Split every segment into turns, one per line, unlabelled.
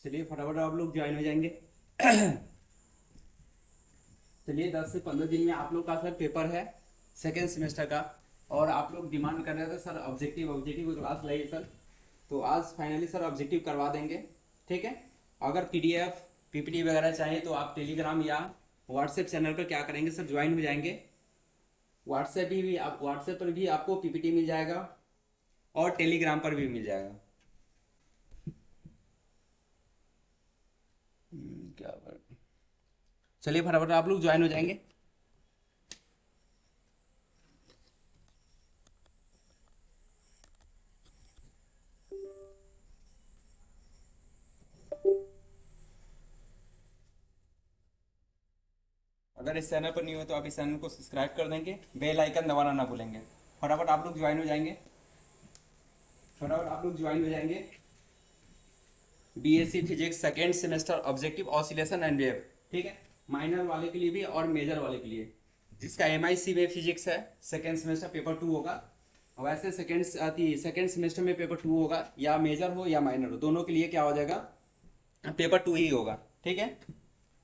चलिए फटाफट आप लोग ज्वाइन हो जाएंगे। चलिए 10 से 15 दिन में आप लोग का सर पेपर है सेकेंड सेमेस्टर का। और आप लोग डिमांड कर रहे थे सर ऑब्जेक्टिव ऑब्जेक्टिव क्लास लाइए सर। तो आज फाइनली सर ऑब्जेक्टिव करवा देंगे। ठीक है। अगर पीडीएफ पीपीटी वगैरह चाहिए तो आप टेलीग्राम या व्हाट्सएप चैनल पर क्या करेंगे सर, ज्वाइन हो जाएंगे। व्हाट्सएप पर भी आपको पीपीटी मिल जाएगा और टेलीग्राम पर भी मिल जाएगा। क्या चलिए फटाफट आप लोग ज्वाइन हो जाएंगे। अगर इस चैनल पर नहीं हो तो आप इस चैनल को सब्सक्राइब कर देंगे, बेल आइकन दबाना ना भूलेंगे। फटाफट आप लोग ज्वाइन हो जाएंगे। फटाफट आप लोग ज्वाइन हो जाएंगे। BSc physics second semester objective oscillation and wave. ठीक है। माइनर वाले के लिए भी और मेजर वाले के लिए। जिसका एमआईसी में फिजिक्स है सेकेंड सेमेस्टर पेपर 2 होगा। वैसे सेकेंड सेमेस्टर में पेपर 2 होगा, या मेजर हो या माइनर हो, दोनों के लिए क्या हो जाएगा, पेपर 2 ही होगा। ठीक है।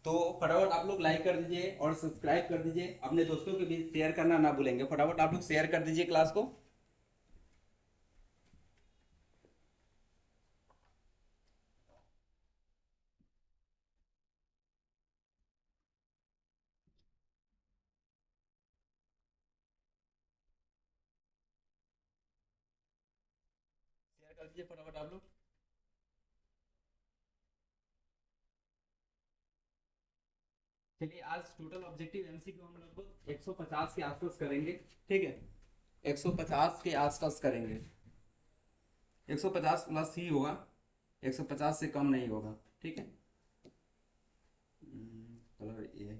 तो फटाफट आप लोग लाइक कर दीजिए और सब्सक्राइब कर दीजिए, अपने दोस्तों के बीच शेयर करना ना भूलेंगे। फटाफट आप लोग शेयर कर दीजिए क्लास को। शेयर कर दीजिए फटाफट आप लोग। चलिए आज टोटल ऑब्जेक्टिव एमसीक्यू हम लगभग 150 के आसपास करेंगे। ठीक है। 150 के आसपास करेंगे। 150 प्लस ही होगा, 150 से कम नहीं होगा। ठीक है। कलर ये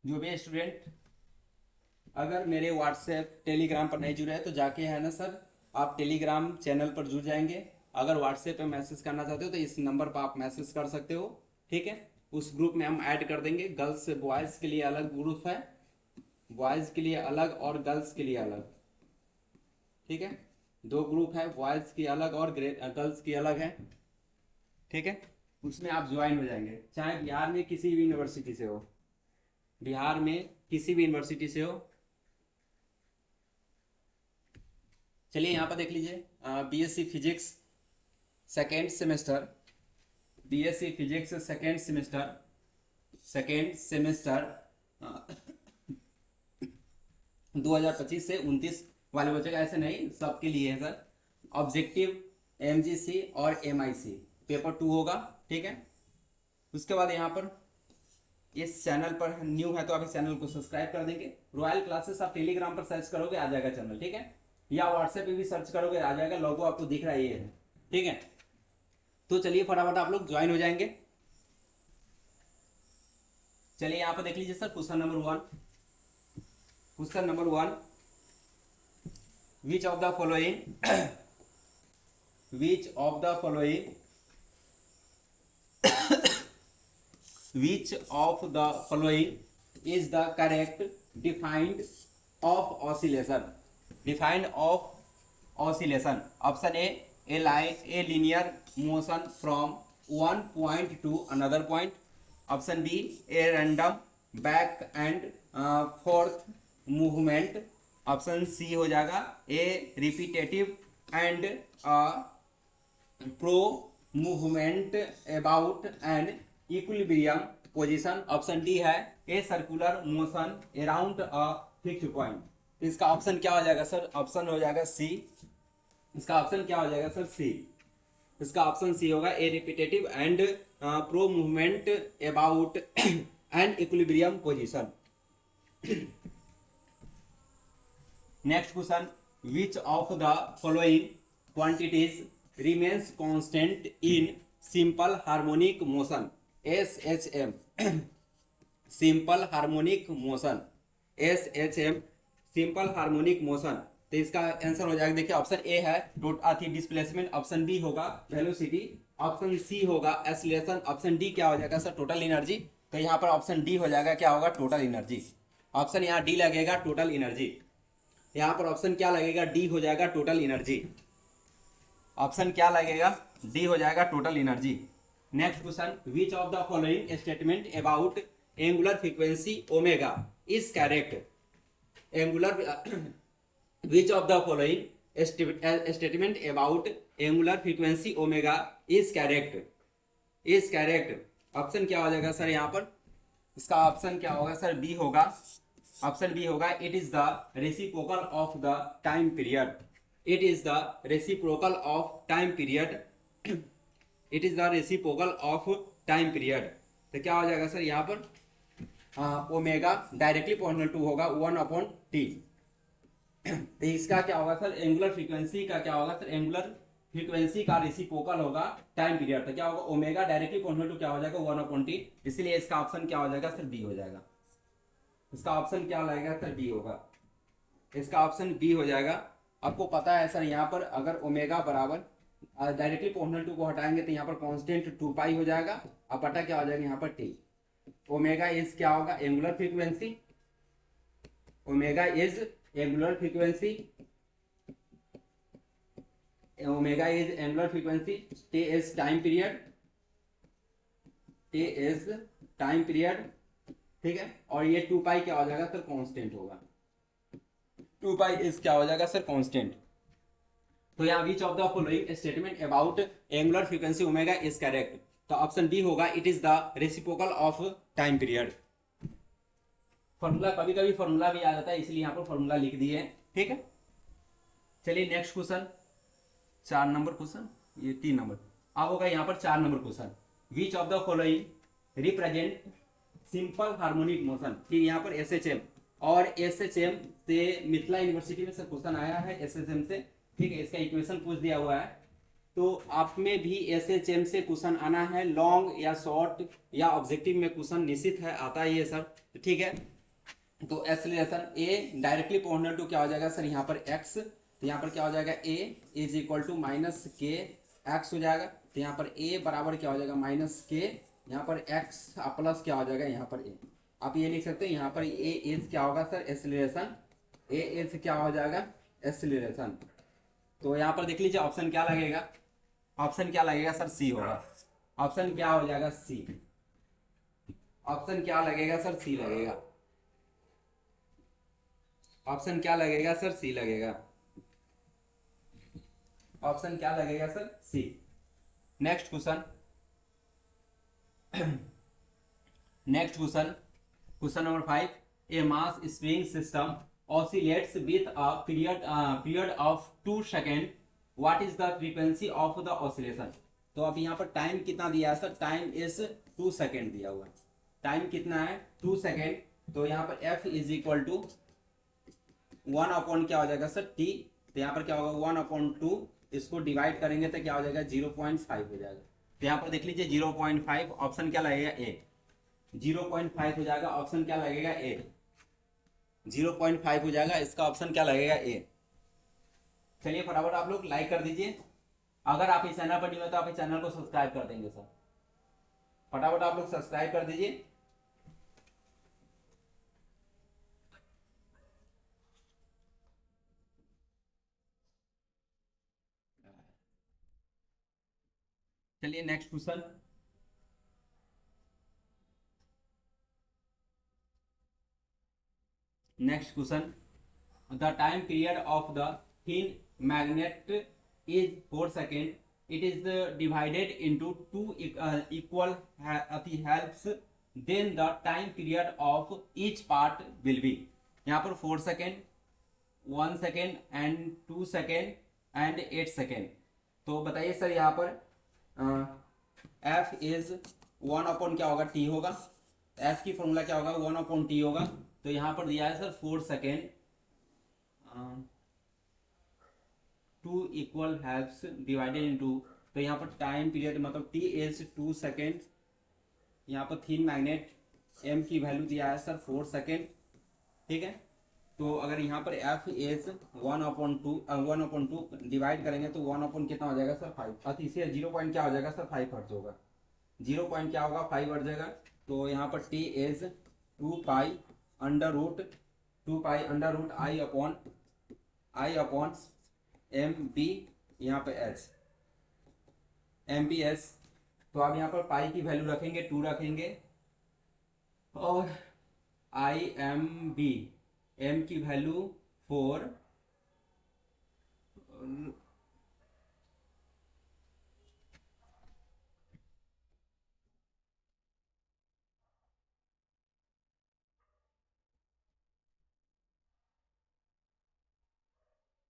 जो भी स्टूडेंट अगर मेरे व्हाट्सएप टेलीग्राम पर नहीं जुड़े हैं तो जाके है ना सर, आप टेलीग्राम चैनल पर जुड़ जाएंगे। अगर व्हाट्सएप पे मैसेज करना चाहते हो तो इस नंबर पर आप मैसेज कर सकते हो। ठीक है। उस ग्रुप में हम ऐड कर देंगे। गर्ल्स बॉयज़ के लिए अलग ग्रुप है, बॉयज़ के लिए अलग और गर्ल्स के लिए अलग। ठीक है। दो ग्रुप है, बॉयज़ की अलग और गर्ल्स की अलग है। ठीक है। उसमें आप ज्वाइन हो जाएंगे, चाहे बिहार में किसी भी यूनिवर्सिटी से हो, बिहार में किसी भी यूनिवर्सिटी से हो। चलिए यहाँ पर देख लीजिए, BSc physics second semester, BSc physics second semester 2025 से 29 वाले बच्चे का, ऐसे नहीं सबके लिए है सर। ऑब्जेक्टिव एमजीसी और एमआईसी पेपर 2 होगा। ठीक है। उसके बाद यहाँ पर इस चैनल पर न्यू है तो आप इस चैनल को सब्सक्राइब कर देंगे। रॉयल क्लासेस आप टेलीग्राम पर सर्च करोगे आ जाएगा चैनल। ठीक है। या व्हाट्सएप पे भी सर्च करोगे आ जाएगा, लोगो आपको दिख रहा है ये है। ठीक है। तो चलिए फटाफट आप लोग ज्वाइन हो जाएंगे। चलिए यहाँ पर देख लीजिए sir, question number 1। Question number 1, which of the following which of the following which of the following is the correct defined of oscillation? Defined of oscillation. Option A linear motion from one point to another point. Option B a random back and forth movement. Option C हो जाएगा a repetitive and fro movement about and equilibrium position. Option D है a circular motion around a fixed point. इसका option क्या हो जाएगा sir, option हो जाएगा सी। इसका ऑप्शन क्या हो जाएगा सर, सी। इसका ऑप्शन सी होगा a repetitive and fro movement about and equilibrium position. Next question, which of the following quantities remains constant in simple harmonic motion? SHM simple harmonic motion, SHM simple harmonic motion. तो इसका answer हो जाएगा, देखिए option A है total displacement, option B होगा velocity, option C होगा acceleration, option D क्या हो जाएगा सर, टोटल एनर्जी। तो यहाँ पर ऑप्शन डी हो जाएगा, क्या होगा, टोटल एनर्जी। ऑप्शन यहाँ डी लगेगा, टोटल एनर्जी। यहाँ पर ऑप्शन क्या लगेगा, डी हो जाएगा, टोटल एनर्जी। ऑप्शन क्या लगेगा, डी हो जाएगा total energy. Next question, which of the following statement about angular frequency omega is correct. Angular which of the following statement about angular frequency omega is correct। Option क्या हो जाएगा sir यहाँ पर, इसका ऑप्शन क्या होगा सर, बी होगा। Option B होगा, it is the reciprocal of the time period. It is the reciprocal of time period. It is the reciprocal of time period. तो क्या हो जाएगा सर यहाँ पर, ओमेगा डायरेक्टली प्रोपोर्शनल टू होगा 1/t। तो इसका क्या होगा सर, एंगुलर फ्रीक्वेंसी का क्या होगा सर, एंगुलर फ्रीक्वेंसी का रेसिप्रोकल होगा टाइम पीरियड। तो क्या होगा, ओमेगा डायरेक्टली प्रोपोर्शनल टू क्या हो जाएगा 1/t। इसलिए इसका ऑप्शन क्या हो जाएगा सर, बी हो जाएगा। इसका ऑप्शन क्या लगेगा सर, बी होगा। इसका ऑप्शन बी हो जाएगा। आपको पता है सर यहाँ पर अगर ओमेगा बराबर डायरेक्टली प्रोपोर्शनल टू को हटाएंगे तो यहाँ पर कांस्टेंट 2 पाई हो जाएगा। अब पता क्या हो जाएगा यहाँ पर टी। ओमेगा इज क्या होगा, angular frequency. Omega is angular frequency. Omega is angular frequency. T is time period. T is time period, ठीक है। और ये 2 पाई क्या हो जाएगा सर, कांस्टेंट होगा। 2 पाई इज क्या हो जाएगा सर, कांस्टेंट। तो यहाँ विच of the following statement about angular frequency omega is correct. तो ऑप्शन बी होगा, it is the reciprocal of time period. Formula, कभी कभी फॉर्मूला भी आ जाता है, इसलिए यहाँ पर फॉर्मूला लिख दिए, ठीक है। चलिए नेक्स्ट क्वेश्चन, 4 नंबर क्वेश्चन, ये 3 नंबर। अब होगा यहाँ पर 4 number question, which of the following represent simple harmonic motion. फिर यहाँ पर एसएचएम, और एसएचएम से मिथिला यूनिवर्सिटी में से क्वेश्चन आया है एसएचएम से, ठीक है। इसका इक्वेशन पूछ दिया हुआ है। तो आप में भी एसएचएम से क्वेश्चन आना है, लॉन्ग या शॉर्ट या ऑब्जेक्टिव में क्वेश्चन निश्चित है आता ही है सर, ठीक है। तो acceleration a directly proportional to क्या हो जाएगा सर यहाँ पर एक्स। तो यहाँ पर क्या हो जाएगा, ए इज इक्वल टू माइनस के एक्स हो जाएगा। तो यहाँ पर ए बराबर क्या हो जाएगा, माइनस के, यहाँ पर एक्स प्लस क्या हो जाएगा यहाँ पर ए। आप ये लिख सकते हैं यहाँ पर ए इज क्या होगा सर, एक्सेलरेशन। ए इज क्या हो जाएगा, एक्सेलरेशन। तो यहाँ पर देख लीजिए ऑप्शन क्या लगेगा, ऑप्शन क्या लगेगा सर, सी होगा। ऑप्शन क्या हो जाएगा, सी। ऑप्शन क्या लगेगा सर, सी लगेगा। ऑप्शन क्या लगेगा सर, सी लगेगा। ऑप्शन क्या लगेगा sir, C. Next question, next question, question number 5, a mass spring system oscillates with a period of 2 second, what is the frequency of the oscillation. तो अब यहाँ पर टाइम कितना दिया है सर, टाइम इज 2 सेकेंड दिया हुआ है। टाइम कितना है, 2 सेकेंड। तो यहाँ पर एफ इज इक्वल टू 1 क्या हो जाएगा सर, टी। तो यहाँ पर क्या होगा 1/2, इसको डिवाइड करेंगे तो क्या हो जाएगा 0.5 हो जाएगा। तो यहाँ पर देख लीजिए 0.5, ऑप्शन क्या लगेगा, ए। 0.5 हो जाएगा, ऑप्शन क्या लगेगा, ए। 0.5 हो जाएगा, इसका ऑप्शन क्या लगेगा, ए। चलिए फटाफट आप लोग लाइक कर दीजिए। अगर आप इस चैनल पर नहीं हो तो आप इस चैनल को सब्सक्राइब कर देंगे सर। फटाफट आप लोग सब्सक्राइब कर दीजिए। चलिए next question, next question, the time period of the thin magnet is 4 seconds. It is divided into 2 equal halves. Then the time period of each part will be, यहाँ पर 4 second, 1 second and 2 second and 8 second. तो बताइए sir यहाँ पर F is 1 क्या होगा, T होगा। F की फॉर्मूला क्या होगा, 1/t होगा। तो यहाँ पर दिया है sir 4 second, 2 equal halves divided into. तो यहाँ पर टाइम पीरियड मतलब टी इज 2 सेकेंड। यहाँ पर थीन मैग्नेट एम की वैल्यू दिया है सर 4 सेकेंड, ठीक है। तो अगर यहाँ पर एफ इज 1/2 डिवाइड करेंगे तो 1 कितना हो जाएगा सर 5। अति से 0 क्या हो जाएगा सर 5 हर्ट्ज होगा। 0 क्या होगा 5 हर्ट्ज जाएगा। तो यहाँ पर T is 2 pi under root I upon M B यहाँ पे एच। एमपीएस। तो आप यहाँ पर पाई की वैल्यू रखेंगे 2 रखेंगे, और आई एम बी, एम की value 4,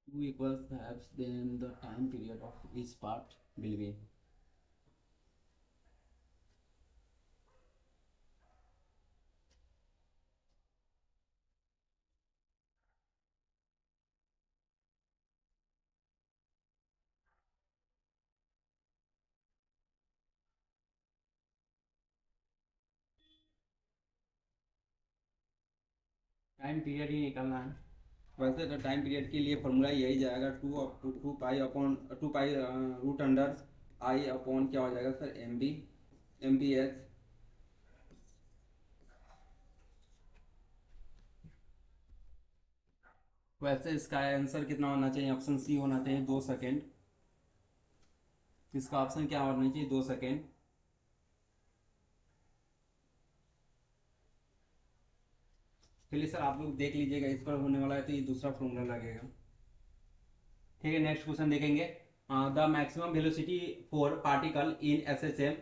2 equals perhaps then the time period of each part will be। Time period ही निकालना है। वैसे तो टाइम पीरियड के लिए फॉर्मूला यही जाएगा, two pi upon 2 pi root under I upon क्या हो जाएगा sir, M B, M B H. वैसे इसका आंसर कितना होना चाहिए, ऑप्शन सी होना चाहिए 2 सेकेंड। इसका ऑप्शन क्या होना चाहिए, 2 सेकेंड। चलिए सर आप लोग देख लीजिएगा, इस पर होने वाला है तो ये दूसरा फॉर्मूला लगेगा। ठीक है, नेक्स्ट क्वेश्चन देखेंगे। The maximum velocity for particle in S H M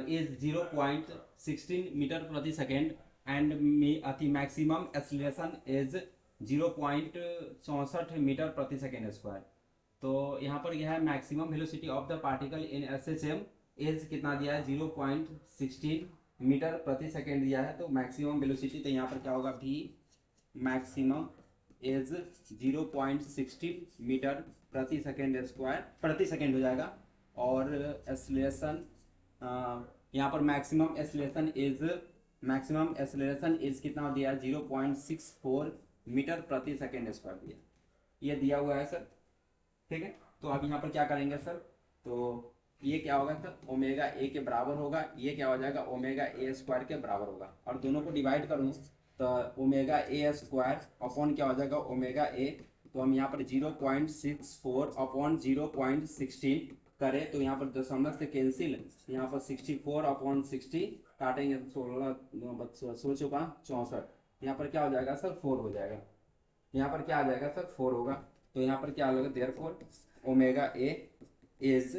is 0.16 metre प्रति second and maximum acceleration is 0.64 metre प्रति सेकेंड स्क्वायर। तो यहाँ पर यह है maximum velocity of the particle in S H M is कितना दिया है, 0.16 मीटर प्रति सेकेंड दिया है। तो मैक्सिमम वेलोसिटी, तो यहाँ पर क्या होगा, भी मैक्सिमम इज 0.16 मीटर प्रति सेकेंड स्क्वायर, प्रति सेकेंड हो जाएगा। और एक्सीलरेशन, यहाँ पर मैक्सिमम एक्सीलरेशन इज कितना दिया है, 0.64 मीटर प्रति सेकेंड स्क्वायर दिया, ये दिया हुआ है सर। ठीक है, तो अब यहाँ पर क्या करेंगे सर, तो ये क्या होगा सर, ओमेगा ए के बराबर होगा, ये क्या हो जाएगा, ओमेगा ए स्क्वायर के बराबर होगा। और दोनों को डिवाइड करूँ तो ओमेगा ए स्क्वायर अपॉन क्या हो जाएगा, ओमेगा ए। तो हम यहाँ पर 0.64 अपॉन 0.16 करें तो यहाँ पर दशमलव से कैंसिल, यहाँ पर 64 अपॉन 60 काटेंगे, 16 चौका 64, यहाँ पर क्या हो जाएगा सर, 4 हो जाएगा। यहाँ पर क्या आ जाएगा सर, 4 होगा। तो यहाँ पर क्या होगा, therefore omega A is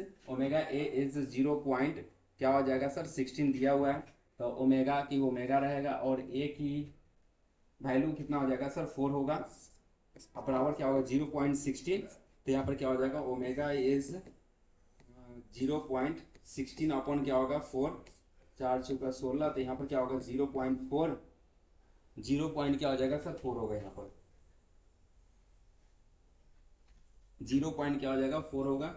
0 point क्या हो जाएगा सर, 16 दिया हुआ है। तो ओमेगा की ओमेगा रहेगा और ए की वैल्यू कितना हो जाएगा सर, 4 होगा, और बराबर क्या होगा 0.16। तो यहाँ पर क्या हो जाएगा, ओमेगा इज 0.16 अपॉन क्या होगा 4, 4 चौका 16। तो यहाँ पर क्या होगा 0.4, 0 पॉइंट क्या हो जाएगा सर, 4 होगा। यहाँ पर 0 पॉइंट क्या हो जाएगा, 4 होगा।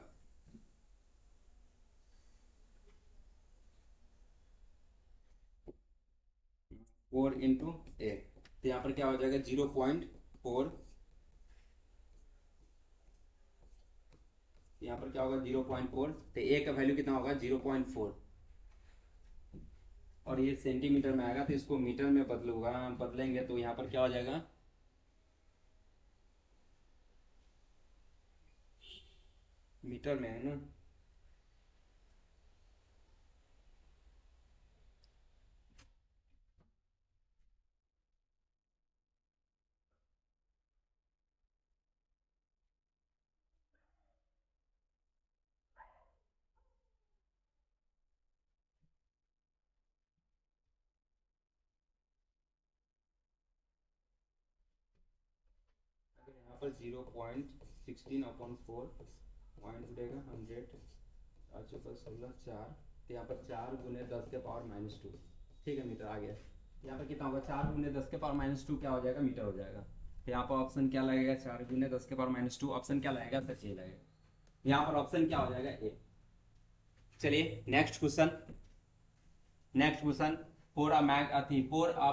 फोर इंटू ए, तो यहाँ पर क्या हो जाएगा 0.4, यहाँ पर क्या होगा 0.4। तो ए का वैल्यू कितना होगा 0.4, और ये सेंटीमीटर में आएगा तो इसको मीटर में बदलेंगे तो यहाँ पर क्या हो जाएगा, मीटर में है ना। यहाँ पर 0.16 अपॉन 4 पॉइंट जुड़ेगा 100, 4 चौका 16 4। तो यहाँ पर 4 गुने 10 के पावर -2, ठीक है, मीटर आ गया। यहाँ पर कितना होगा, 4 गुने 10 के पावर -2 क्या हो जाएगा, मीटर हो जाएगा। तो यहाँ पर ऑप्शन क्या लगेगा, 4 गुने 10 के पावर -2, ऑप्शन क्या लगेगा सर, ये लगेगा। यहाँ पर ऑप्शन क्या हो जाएगा, ए। चलिए next question, for a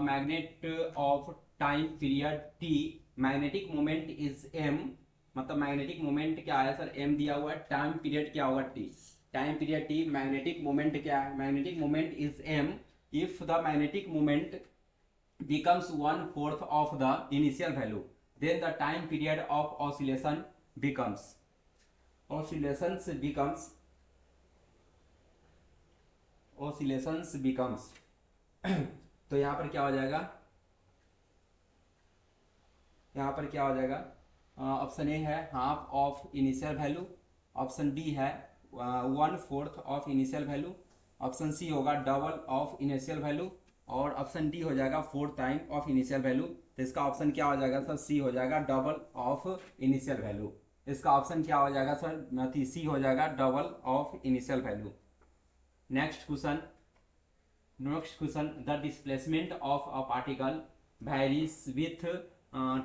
magnet of time period T, magnetic moment is M, मतलब मैग्नेटिक मोमेंट क्या है सर, एम दिया हुआ है, टाइम पीरियड क्या होगा, T, time period T, magnetic moment क्या है, magnetic moment is M, if the magnetic moment becomes 1/4 of the initial value, then the time period of oscillations becomes oscillations becomes तो यहाँ पर क्या हो जाएगा, यहाँ पर क्या हो जाएगा, ऑप्शन ए है half of initial value, option B है 1/4 of initial value, option C होगा डबल ऑफ इनिशियल वैल्यू, और ऑप्शन डी हो जाएगा 4 टाइम ऑफ इनिशियल वैल्यू। तो इसका ऑप्शन क्या हो जाएगा सर, सी हो जाएगा डबल ऑफ इनिशियल वैल्यू। इसका ऑप्शन क्या हो जाएगा सर, सी हो जाएगा double of initial value. Next question, the displacement of a particle varies with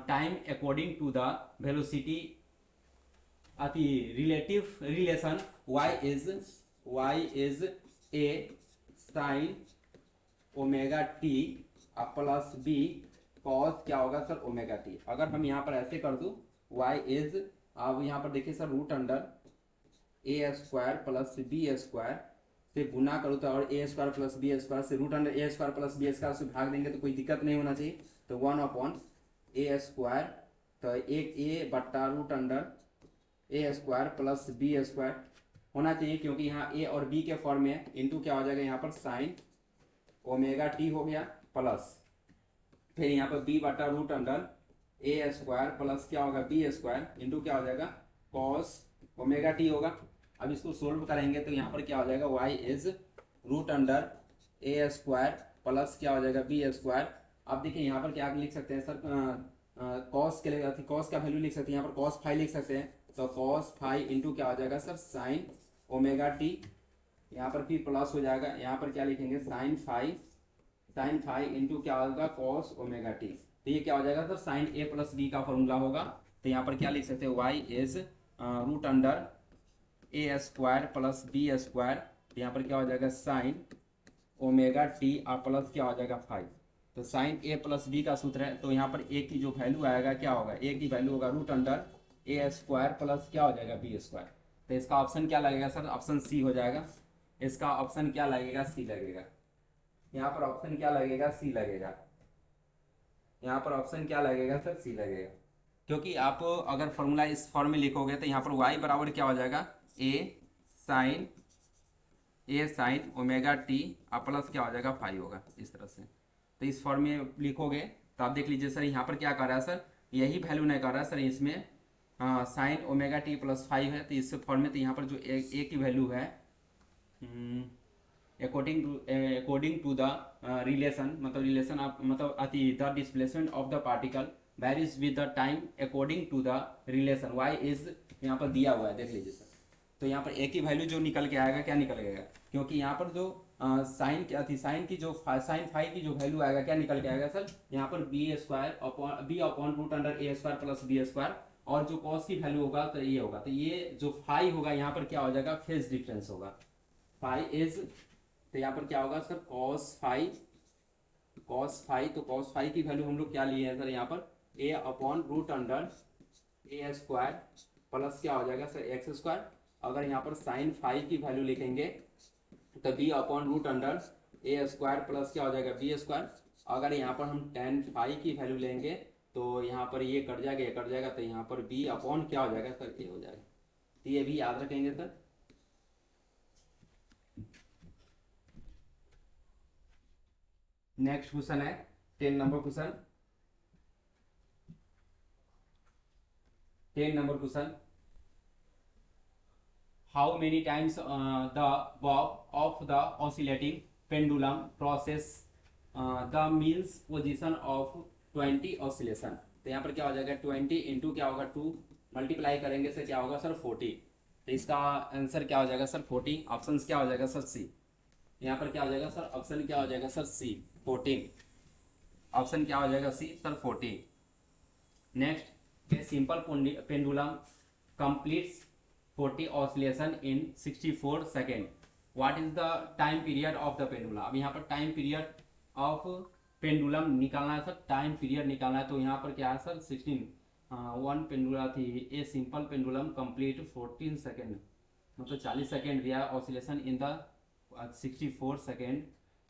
time according to the velocity अति relative relation y is a sin omega T plus b cos क्या होगा sir omega T. अगर हम यहाँ पर ऐसे कर दूं y is, अब यहाँ पर देखिए sir root under a square plus b square से गुना करो तो, और ए स्क्वायर प्लस बी स्क्वायर से root under a square plus b square से भाग देंगे तो कोई दिक्कत नहीं होना चाहिए। तो 1 ए स्क्वायर, तो एक ए बट्टा root under a square plus b square होना चाहिए, क्योंकि यहाँ ए और बी के फॉर्म में इंटू क्या हो जाएगा यहाँ पर साइन ओमेगा टी हो गया, प्लस फिर यहाँ पर बी बट्टा root under a square plus क्या होगा बी स्क्वायर इंटू क्या हो जाएगा कॉस ओमेगा टी होगा। अब इसको सोल्व करेंगे तो यहाँ पर क्या हो जाएगा y is root under a square plus क्या हो जाएगा बी स्क्वायर। अब देखिए यहाँ पर क्या लिख सकते हैं सर, कॉस के लिए कॉस का वैल्यू लिख सकते हैं, यहाँ पर कॉस फाइव लिख सकते हैं, तो कॉस फाइव इंटू क्या हो जाएगा सर साइन ओमेगा टी, यहाँ पर फिर प्लस हो जाएगा, यहाँ पर क्या लिखेंगे साइन फाइव इंटू क्या होगा कॉस ओमेगा टी। तो ये क्या हो जाएगा sir sine a plus b का फॉर्मूला होगा। तो यहाँ पर क्या लिख सकते हैं y is root under a square plus b square, यहाँ पर क्या हो जाएगा साइन ओमेगा टी और प्लस क्या हो जाएगा 5। तो साइन ए प्लस बी का सूत्र है, तो यहाँ पर ए की जो वैल्यू आएगा क्या होगा, ए की वैल्यू होगा root under a square plus क्या हो जाएगा बी स्क्वायर। तो इसका ऑप्शन क्या लगेगा सर, ऑप्शन सी हो जाएगा। इसका ऑप्शन क्या लगेगा, सी लगेगा। यहाँ पर ऑप्शन क्या लगेगा, सी लगेगा। यहाँ पर ऑप्शन क्या लगेगा सर, सी लगेगा, क्योंकि आप अगर फॉर्मूला इस फॉर्म में लिखोगे तो यहाँ पर y बराबर क्या हो जाएगा A sine omega T plus क्या हो जाएगा 5 होगा इस तरह से। तो इस फॉर्म में लिखोगे तो आप देख लीजिए सर यहाँ पर क्या कर रहा है सर, यही वैल्यू नहीं कर रहा है सर इसमें, साइन ओमेगा टी प्लस 5 है, तो इस फॉर्म में तो यहाँ पर जो ए की वैल्यू है अकॉर्डिंग टू द रिलेशन, मतलब रिलेशन ऑफ मतलब the displacement of the particle varies with the time according to the relation y is यहाँ पर दिया हुआ है, देख लीजिए सर। तो यहाँ पर a की वैल्यू जो निकल के आएगा, क्या निकल गएगा, क्योंकि यहाँ पर जो साइन की जो साइन फाइव की जो वैल्यू आएगा क्या निकल के आएगा सर, यहाँ पर B upon root under a square plus b square, और जो कॉस की वैल्यू होगा तो ये होगा, तो ये जो फाइव होगा यहाँ पर क्या हो जाएगा फेज डिफरेंस होगा, फाइव इज, तो यहाँ पर क्या होगा सर कॉस फाइव, तो कॉस फाइव की वैल्यू हम लोग क्या लिए हैं सर, यहाँ पर ए upon root under a square plus क्या हो जाएगा सर एक्स स्क्वायर। अगर यहाँ पर साइन फाइव की वैल्यू लिखेंगे तो B upon root under a square plus क्या हो जाएगा बी स्क्वायर। अगर यहाँ पर हम टेन फाइव की वैल्यू लेंगे तो यहाँ पर ये कट जाएगा, तो यहाँ पर बी अपॉन क्या हो जाएगा सर ए हो जाएगा। तो ये भी याद रखेंगे सर। नेक्स्ट क्वेश्चन है 10 number question, 10 number question, how many times the Bob of the oscillating pendulum process the means position of 20 oscillation. तो यहाँ पर क्या हो जाएगा 20 इंटू क्या होगा 2 मल्टीप्लाई करेंगे से क्या होगा सर 40। तो इसका आंसर क्या हो जाएगा सर 40। ऑप्शन क्या हो जाएगा सर सी। यहाँ पर क्या हो जाएगा सर, ऑप्शन क्या हो जाएगा सर सी 14। ऑप्शन क्या हो जाएगा C sir 14। Next, a simple pendulum completes 40 oscillation in 64 second, what is the time period of the pendulum. अब यहाँ पर टाइम पीरियड ऑफ पेंडुलम निकालना है सर, टाइम पीरियड निकालना है, तो यहाँ पर क्या है सर 16 वन पेंडुला थी, ए सिंपल पेंडुलम कंप्लीट 14 सेकेंड, मतलब 40 सेकेंड दिया ऑसिलेशन इन द 64 सेकेंड।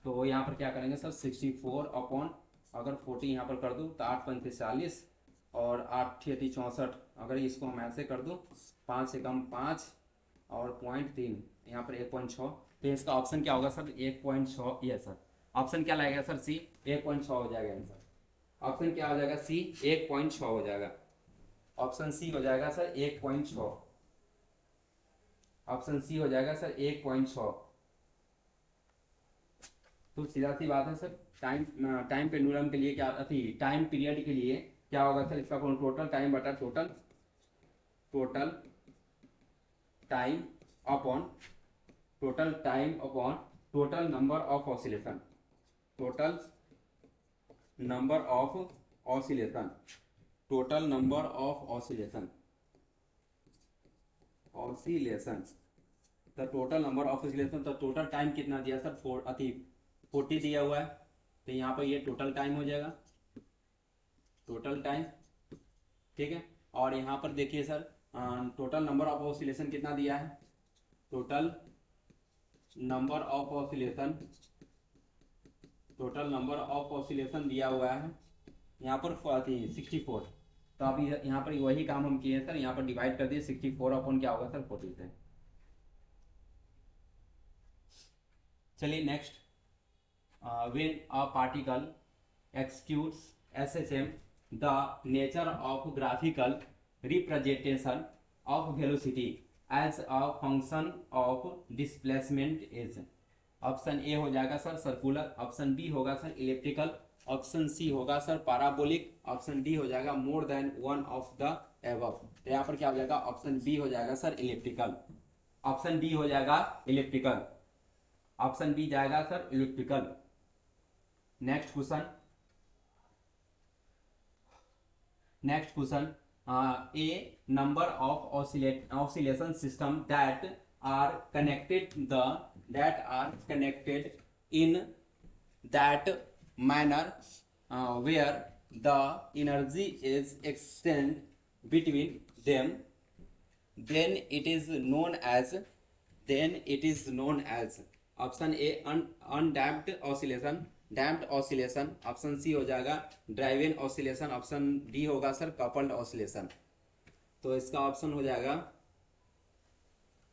तो यहाँ पर क्या करेंगे सर 64 अपॉन, अगर 40 यहाँ पर कर दूँ तो 8 पंचे 40 और 8 64, अगर इसको हम ऐसे कर दूँ 5 से कम 5 और 0.3 यहाँ पर 1.6, तो इसका ऑप्शन क्या होगा सर 1.6, ये सर ऑप्शन क्या लगेगा सर सी 1.6 हो जाएगा आंसर। ऑप्शन क्या हो जाएगा सी 1.6 हो जाएगा, ऑप्शन सी हो जाएगा सर 1.6, ऑप्शन सी हो जाएगा सर 1.6। तो सीधा सी बात है सर, टाइम पेंडुलम के लिए क्या थी, टाइम पीरियड के लिए क्या होगा सर, इसका टोटल टाइम बटा total time upon total number of oscillation, total number of oscillation, total number of oscillation, the total number of oscillation. तो टोटल टाइम कितना दिया सर 40 दिया हुआ है, तो यहाँ पर ये टोटल टाइम हो जाएगा, टोटल टाइम, ठीक है। और यहाँ पर देखिए sir total number of oscillation कितना दिया है, total number of oscillation, total number of oscillation दिया हुआ है यहाँ पर 64। तो अब यहाँ पर वही काम हम किए हैं सर, यहाँ पर डिवाइड कर दिए 64 अपॉन क्या होगा सर 40 से। चलिए next, when a particle executes SHM, the nature of graphical representation of velocity as a function of displacement is। Option A हो जाएगा सर सर्कुलर, ऑप्शन बी होगा सर इलेक्ट्रिकल, ऑप्शन सी होगा sir parabolic, option D हो जाएगा more than one of the above. तो यहाँ पर क्या हो जाएगा, ऑप्शन बी हो जाएगा सर इलेक्ट्रिकल, ऑप्शन बी हो जाएगा इलेक्ट्रिकल, ऑप्शन बी जाएगा sir electrical. Next question, a number of oscillation system that are connected in that manner where the energy is exchanged between them, then it is known as option A undamped oscillation, damped oscillation, option C हो जाएगा driven oscillation, option D होगा sir coupled oscillation. तो इसका option हो जाएगा,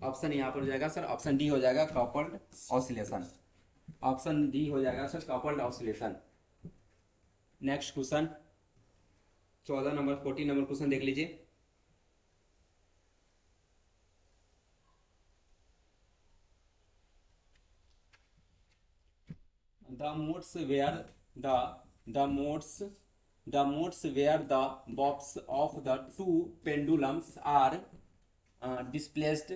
option यहाँ पर हो जाएगा सर ऑप्शन डी हो जाएगा कपल्ड ऑसिलेशन, ऑप्शन डी हो जाएगा sir coupled oscillation. Next question 14 number 14 number question देख लीजिए। The modes where the bobs of the two pendulums are displaced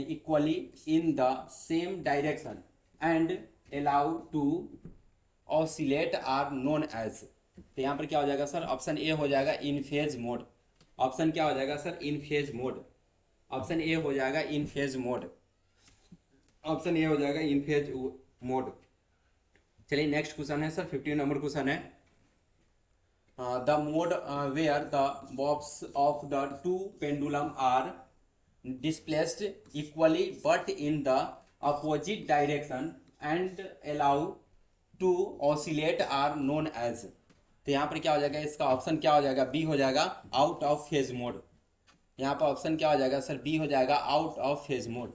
equally in the same direction and allowed to oscillate are known as। तो यहाँ पर क्या हो जाएगा sir, option A हो जाएगा इन फेज मोड, ऑप्शन क्या हो जाएगा sir in phase mode, option A हो जाएगा in phase mode, option A हो जाएगा इन फेज मोड। चलिए नेक्स्ट क्वेश्चन है सर 15 नंबर क्वेश्चन है, the mode where the bobs of the two pendulum are displaced equally but in the opposite direction and allow to oscillate are known as. तो यहाँ पर क्या हो जाएगा, इसका ऑप्शन क्या हो जाएगा, बी हो जाएगा आउट ऑफ फेज मोड। यहाँ पर ऑप्शन क्या हो जाएगा सर, बी हो जाएगा आउट ऑफ फेज मोड।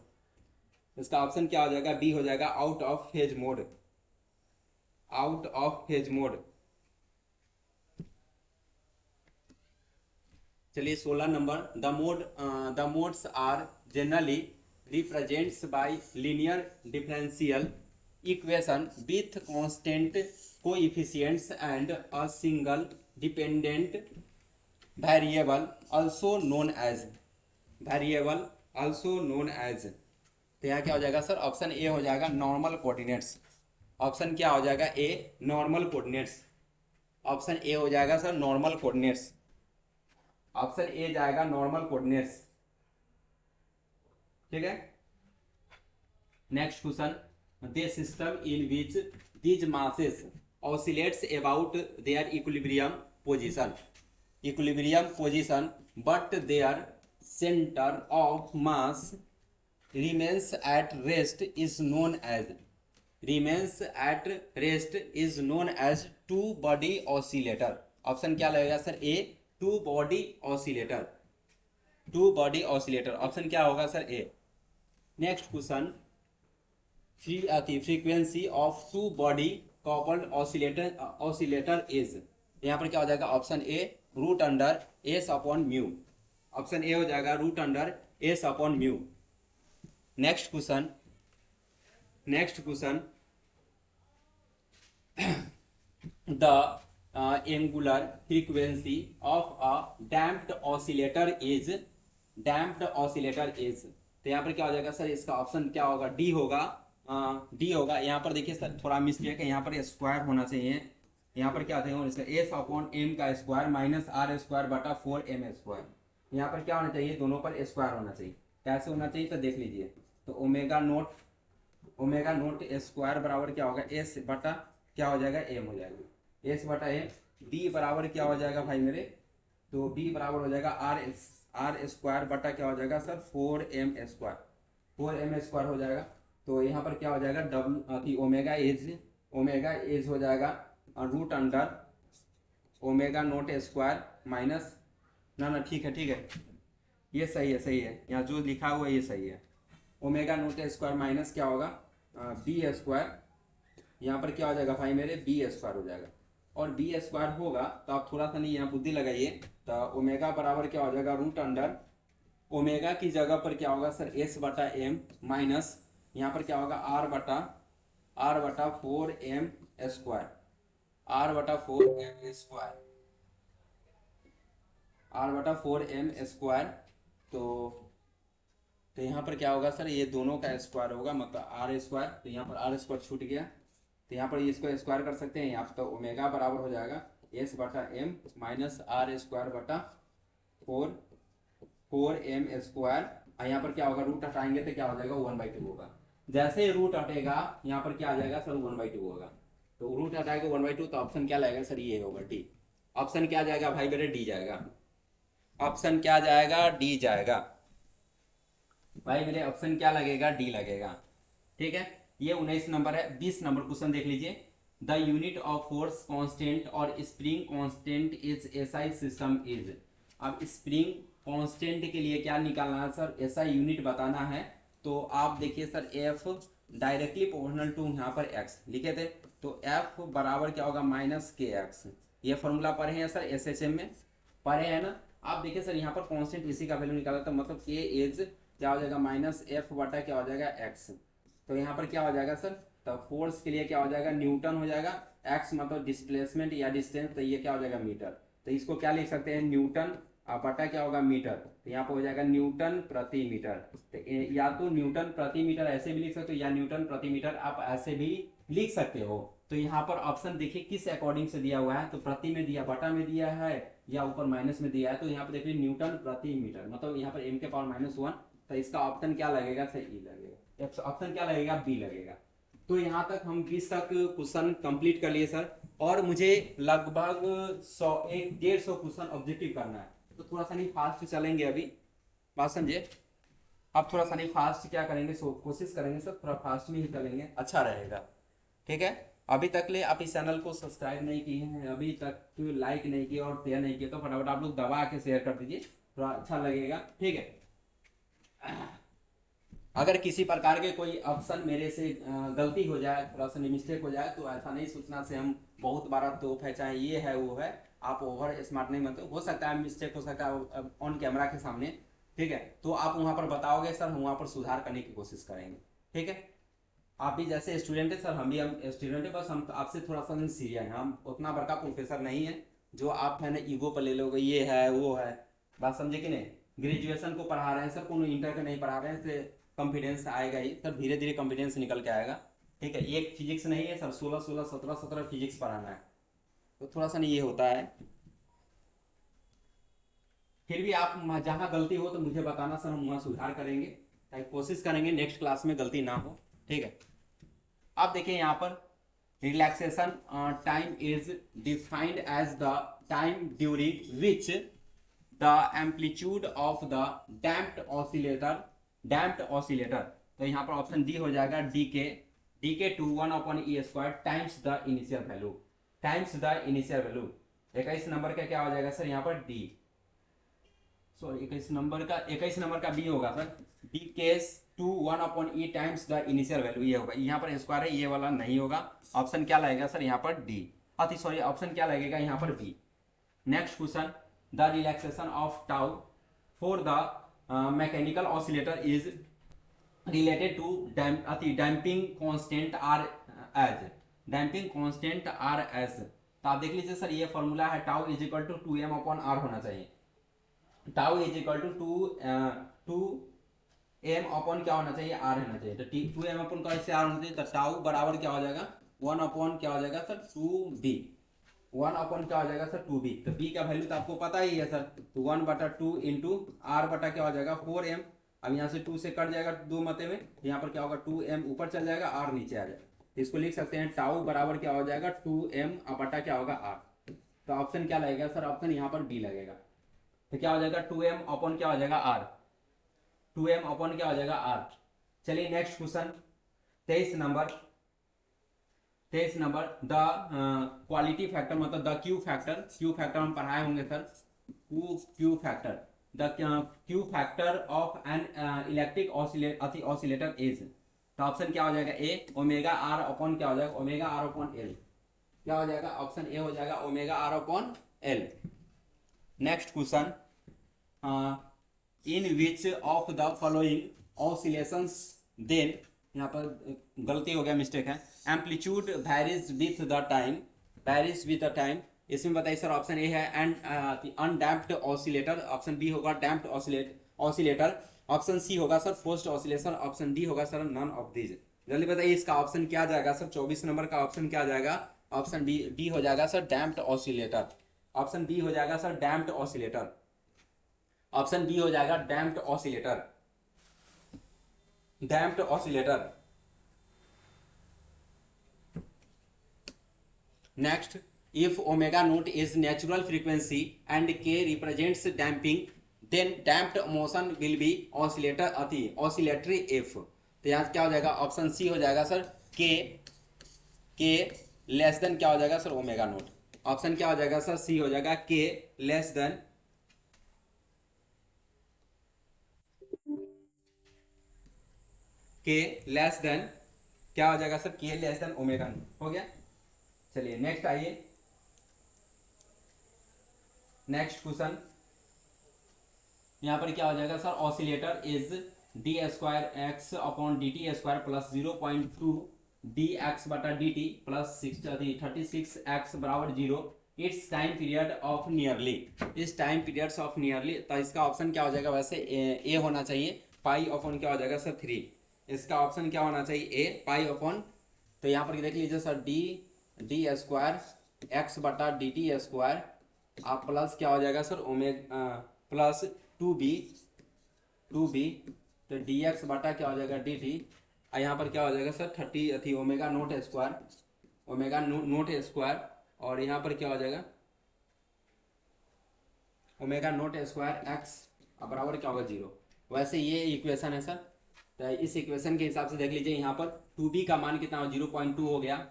इसका ऑप्शन क्या हो जाएगा, बी हो जाएगा out of phase mode, out of phase mode. चलिए 16 number, the modes are generally represents by linear differential equation with constant coefficients and a single dependent variable also known as, तो यहाँ क्या हो जाएगा सर, ऑप्शन ए हो जाएगा normal coordinates, option क्या हो जाएगा A normal coordinates, option A हो जाएगा sir normal coordinates, option A जाएगा नॉर्मल कोऑर्डिनेट्स, ठीक है। Next question, the system in which these masses oscillates about their equilibrium position but their centre of mass remains at rest is known as two body oscillator। Option क्या लगेगा sir A two body oscillator, two body oscillator, option क्या होगा sir A. Next question, frequency of two body coupled oscillator oscillator is, यहाँ पर क्या हो जाएगा option A root under s upon mu, option A हो जाएगा root under s upon mu. Next question, next question, the angular frequency of a damped oscillator is, damped oscillator is, तो यहाँ पर क्या हो जाएगा सर, इसका ऑप्शन क्या होगा, डी होगा, डी होगा। यहाँ पर देखिए सर थोड़ा मिस्टेक है, यहाँ पर स्क्वायर होना चाहिए, यहाँ पर क्या होता है एस अपॉन एम का स्क्वायर माइनस आर स्क्वायर बटा 4m स्क्वायर, यहाँ पर क्या होना चाहिए, दोनों पर स्क्वायर होना चाहिए। कैसे होना चाहिए तो देख लीजिए, तो ओमेगा नोट स्क्वायर बराबर क्या होगा एस बटा क्या हो जाएगा एम हो जाएगा, एस बटा एम। डी बराबर क्या हो जाएगा भाई मेरे, तो डी बराबर हो जाएगा आर स्क्वायर बटा क्या हो जाएगा sir 4m square, 4m square हो जाएगा। तो यहाँ पर क्या हो जाएगा डब्ल्यू ओमेगा एज हो जाएगा root under omega naught square minus, ना ठीक है, ये सही है, यहाँ जो लिखा हुआ है ये सही है, ओमेगा नोट स्क्वायर माइनस क्या होगा बी स्क्वायर, यहाँ पर क्या हो जाएगा भाई मेरे बी स्क्वायर हो जाएगा, और बी स्क्वायर होगा तो आप थोड़ा सा नहीं यहाँ बुद्धि लगाइए, तो ओमेगा बराबर क्या हो जाएगा रूट अंडर ओमेगा की जगह पर क्या होगा सर एस बटा एम माइनस यहाँ पर क्या होगा आर बटा 4m स्क्वायर, आर बटा 4m स्क्वायर, आर बटा 4m स्क्वायर। तो यहाँ पर क्या होगा सर, ये दोनों का स्क्वायर होगा मतलब आर स्क्वायर, तो यहाँ पर आर स्क्वायर छूट गया, तो यहाँ पर इसको स्क्वायर कर सकते हैं, यहाँ पर तो ओमेगा बराबर हो जाएगा एस बटा एम माइनस आर स्क्वायर बटा 4m स्क्वायर, और यहाँ पर क्या होगा रूट हटाएंगे तो क्या हो जाएगा 1/2 होगा, जैसे रूट हटेगा यहाँ पर क्या आ जाएगा सर 1/2 होगा, तो रूट हटाएगा 1/2, तो ऑप्शन क्या लगेगा सर ये होगा डी, ऑप्शन क्या जाएगा भाई मेरे डी जाएगा, ऑप्शन क्या जाएगा डी जाएगा भाई मेरे, ऑप्शन क्या लगेगा डी लगेगा। ठीक है, ये 19 नंबर है। 20 नंबर क्वेश्चन देख लीजिए, the unit of force constant और spring constant is SI system is, अब स्प्रिंग कांस्टेंट के लिए क्या निकालना है सर, एसआई यूनिट बताना है, तो आप देखिए sir F directly proportional to यहाँ पर एक्स लिखे थे, तो एफ बराबर क्या होगा माइनस के एक्स, ये फॉर्मूला पढ़े हैं सर एसएचएम में पढ़े हैं ना। आप देखिए सर यहाँ पर कांस्टेंट इसी का वैल्यू निकाला था, मतलब के एज क्या हो जाएगा माइनस एफ बटा क्या हो जाएगा एक्स, तो यहाँ पर क्या हो जाएगा सर, तो फोर्स के लिए क्या हो जाएगा न्यूटन हो जाएगा, एक्स मतलब डिस्प्लेसमेंट या डिस्टेंस, तो ये क्या हो जाएगा मीटर, तो इसको क्या लिख सकते हैं न्यूटन बटा क्या होगा मीटर, तो यहाँ पर हो जाएगा न्यूटन प्रति मीटर, तो या तो न्यूटन प्रति मीटर ऐसे भी लिख सकते हो या न्यूटन प्रति मीटर आप ऐसे भी लिख सकते हो। तो यहाँ पर ऑप्शन देखिए किस अकॉर्डिंग से दिया हुआ है, तो प्रति में दिया बटा में दिया है या ऊपर माइनस में दिया है, तो यहाँ पर देखिए न्यूटन प्रति मीटर मतलब यहाँ पर m के पावर -1, तो इसका ऑप्शन क्या लगेगा सर ई लगेगा, ऑप्शन क्या लगेगा बी लगेगा। तो यहाँ तक हम 20 तक क्वेश्चन कंप्लीट कर लिए सर, और मुझे लगभग 100-150 क्वेश्चन ऑब्जेक्टिव करना है, तो थोड़ा सा नहीं फास्ट चलेंगे अभी, बात समझे, अब थोड़ा सा नहीं फास्ट क्या करेंगे, कोशिश करेंगे सर थोड़ा फास्ट में ही चलेंगे, अच्छा रहेगा। ठीक है, अभी तक ले आप इस चैनल को सब्सक्राइब नहीं किए हैं, अभी तक लाइक नहीं किए और शेयर नहीं किए, तो फटाफट आप लोग दबा के शेयर कर दीजिए, थोड़ा अच्छा लगेगा। ठीक है, अगर किसी प्रकार के कोई ऑप्शन मेरे से गलती हो जाए, थोड़ा सा मिस्टेक हो जाए, तो ऐसा नहीं सोचना से हम बहुत बड़ा तोप है चाहे ये है वो है, आप ओवर स्मार्ट नहीं बनते, हो सकता है मिस्टेक हो सकता है ऑन कैमरा के सामने। ठीक है, तो आप वहां पर बताओगे सर, हम वहां पर सुधार करने की कोशिश करेंगे। ठीक है, आप भी जैसे स्टूडेंट है सर, हम स्टूडेंट है, बस हम आपसे थोड़ा सा सीरियस है, हम उतना बड़का प्रोफेसर नहीं है जो आप है ना ईगो पर ले लोगे ये है वो है, बात समझे कि नहीं। ग्रेजुएशन को पढ़ा रहे हैं सर, कोनो इंटर का नहीं पढ़ा रहे हैं, कॉन्फिडेंस आएगा ही सर, धीरे धीरे कॉन्फिडेंस निकल के आएगा। ठीक है, एक फिजिक्स नहीं है सर, 16 17 फिजिक्स पढ़ाना है, तो थोड़ा सा नहीं ये होता है। फिर भी आप जहाँ गलती हो तो मुझे बताना सर, हम वहाँ सुधार करेंगे, ताकि कोशिश करेंगे नेक्स्ट क्लास में गलती ना हो। ठीक है, आप देखिए यहाँ पर relaxation time is defined as the time during which the amplitude of the damped oscillator, तो यहाँ पर ऑप्शन डी हो जाएगा decay to 1/e² times the initial value, times the initial value. 21 number का क्या हो जाएगा सर यहाँ पर डी। सॉरी 21 नंबर का बी होगा sir, B case to 1/e times the initial value, ये होगा। यहाँ पर स्क्वायर है, ये वाला नहीं होगा। ऑप्शन क्या लगेगा सर यहाँ पर डी, अति सॉरी ऑप्शन क्या लगेगा यहाँ पर B. Next question, the relaxation of tau for the mechanical oscillator is related to damping constant r as, damping constant r as. तो आप देख लीजिए सर, ये फॉर्मूला है tau is equal to 2m/r होना चाहिए। Tau is equal to 2m/, क्या होना चाहिए, आर होना चाहिए। तो 2m/, कैसे आर होना चाहिए, तो टाउ बराबर क्या हो जाएगा 1/, क्या हो जाएगा सर 2b, 1/, क्या हो जाएगा सर 2b। तो b का वैल्यू तो आपको पता ही है सर, तो 1/2 इंटू आर बटा क्या हो जाएगा 4m। अब यहाँ से 2 से कट जाएगा दो मते में, यहाँ पर क्या होगा 2m ऊपर चल जाएगा, आर नीचे आ जाएगा। तो इसको लिख सकते हैं टाउ बराबर क्या हो जाएगा 2m बटा क्या होगा आर। तो ऑप्शन क्या लगेगा सर, ऑप्शन यहाँ पर बी लगेगा। तो क्या हो जाएगा 2m/, क्या हो जाएगा आर, 2m/, क्या हो जाएगा आर। चलिए next question 23 number the quality factor, मतलब द क्यू फैक्टर हम पढ़ाए होंगे sir, Q factor, the Q factor of an electric oscillator is. तो ऑप्शन क्या हो जाएगा ए ओमेगा आर अपॉन, क्या हो जाएगा ओमेगा आर अपॉन एल, क्या हो जाएगा ऑप्शन ए हो जाएगा omega r upon l. Next question, in which of the following oscillations then, यहाँ पर गलती हो गया, मिस्टेक है, amplitude varies with the time, इसमें बताइए सर। ऑप्शन ए है and undamped oscillator, option B होगा डैम्प्ड ऑसिलेटर, ऑप्शन सी होगा sir forced oscillation, option D होगा सर नन ऑफ दीज। जल्दी बताइए इसका ऑप्शन क्या जाएगा सर, 24 नंबर का ऑप्शन क्या जाएगा, ऑप्शन बी हो जाएगा sir damped oscillator, option B हो जाएगा sir damped oscillator, option B हो जाएगा damped oscillator, damped oscillator. Next, if omega naught is natural frequency and K represents damping, then damped motion will be oscillatory if. तो यहाँ क्या हो जाएगा option C हो जाएगा सर के लेस देन, क्या हो जाएगा सर ओमेगा नोट। ऑप्शन क्या हो जाएगा सर सी हो जाएगा के लेस देन, के लेस देन, क्या हो जाएगा सर के लेस देन ओमेगा नोट, हो गया। चलिए नेक्स्ट आइए, नेक्स्ट क्वेश्चन, यहाँ पर क्या हो जाएगा sir, oscillator is D square x upon D T square plus 0.2 D x बटा डी टी प्लस 36x बराबर 0, it's time period of nearly, इस टाइम पीरियड्स ऑफ नियरली। तो इसका ऑप्शन क्या हो जाएगा, वैसे ए होना चाहिए, पाई अपॉन क्या हो जाएगा सर 3, इसका ऑप्शन क्या होना चाहिए ए पाई अपॉन। तो यहाँ पर देख लीजिए सर डी स्क्वायर एक्स बटा डी टी स्क्वायर आप प्लस क्या हो जाएगा सर प्लस 2b, तो डी एक्स बटा क्या हो जाएगा डी टी, यहाँ पर क्या हो जाएगा सर 30 थी ओमेगा नोट स्क्वायर, और यहाँ पर क्या हो जाएगा ओमेगा नोट स्क्वायर एक्स बराबर क्या होगा 0। वैसे ये इक्वेशन है सर, तो इस इक्वेशन के हिसाब से देख लीजिए यहाँ पर 2b का मान कितना हो 0.2 हो गया,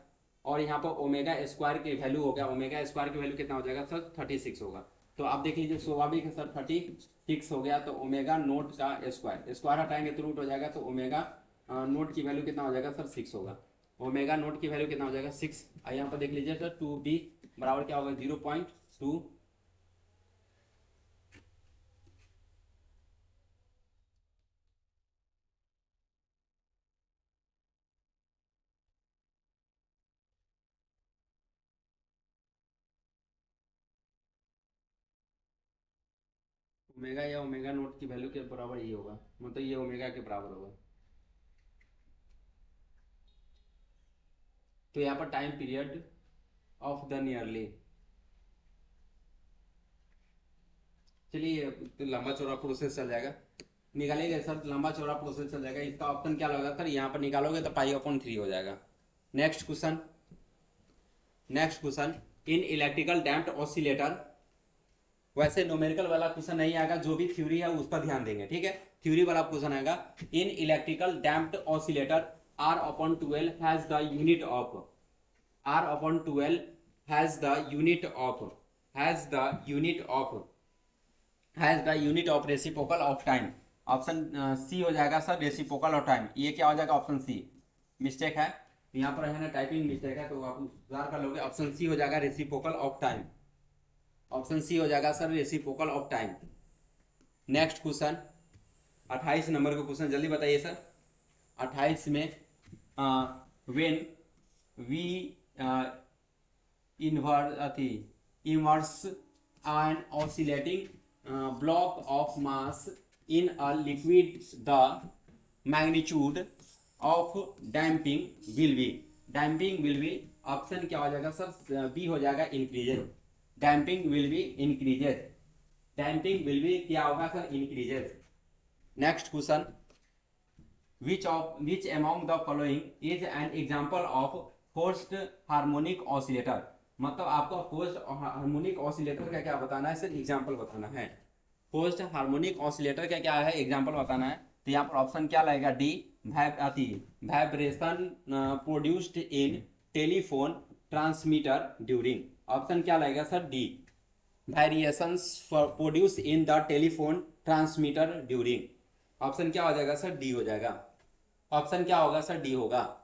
और यहाँ पर ओमेगा स्क्वायर की वैल्यू हो गया, ओमेगा स्क्वायर की वैल्यू कितना हो जाएगा सर 36 होगा। तो आप देख लीजिए स्वाभाविक है सर 36 हो गया, तो ओमेगा नोट का स्क्वायर हटाएंगे तो रूट हो जाएगा, तो ओमेगा नोट की वैल्यू कितना हो जाएगा सर 6 होगा, ओमेगा नोट की वैल्यू कितना हो जाएगा 6। यहाँ पर देख लीजिए सर 2b बराबर क्या होगा 0.2, ओमेगा या ओमेगा नोट की वैल्यू के बराबर ये होगा, मतलब ये ओमेगा के बराबर होगा। तो यहाँ पर time period of the nearly, चलिए तो लंबा चौड़ा प्रोसेस चल जाएगा, निकालेंगे सर लंबा चौड़ा प्रोसेस चल जाएगा। इसका ऑप्शन क्या लगेगा सर, यहाँ पर निकालोगे तो पाई अपॉन 3 हो जाएगा। Next question, in electrical damped oscillator, वैसे न्यूमेरिकल वाला क्वेश्चन नहीं आएगा, जो भी थ्योरी है उस पर ध्यान देंगे, ठीक है। थ्योरी वाला क्वेश्चन आएगा, in electrical damped oscillator R upon 12 has the unit of, R upon 12 has the unit of has the unit of reciprocal of time. Option C हो जाएगा सर, रेसिप्रोकल ऑफ टाइम। ये क्या हो जाएगा, option C. Mistake है यहाँ पर, है ना, टाइपिंग मिस्टेक है, तो आप सुधार कर लोगे। ऑप्शन सी हो जाएगा, reciprocal of time. Option C हो जाएगा sir, reciprocal of time. Next question, 28 number का क्वेश्चन, जल्दी बताइए सर। 28 में when we immerse an oscillating block of mass in a liquid, the magnitude of damping will be, damping will be, option क्या हो जाएगा sir, B हो जाएगा, increases. Damping will be increases, damping will be क्या होगा sir, increases. Next question, which among the following is an example of forced harmonic oscillator। मतलब आपको forced harmonic oscillator का क्या बताना है सर, एग्जांपल बताना है। फोर्स्ड हार्मोनिक ऑसिलेटर का क्या है, एग्जांपल बताना है। तो यहाँ पर ऑप्शन क्या लगेगा, D, vibration produced in telephone transmitter during. Option क्या लगेगा sir, D, variations produce in the telephone transmitter during. Option क्या हो जाएगा सर, डी हो जाएगा। ऑप्शन क्या होगा सर, डी होगा।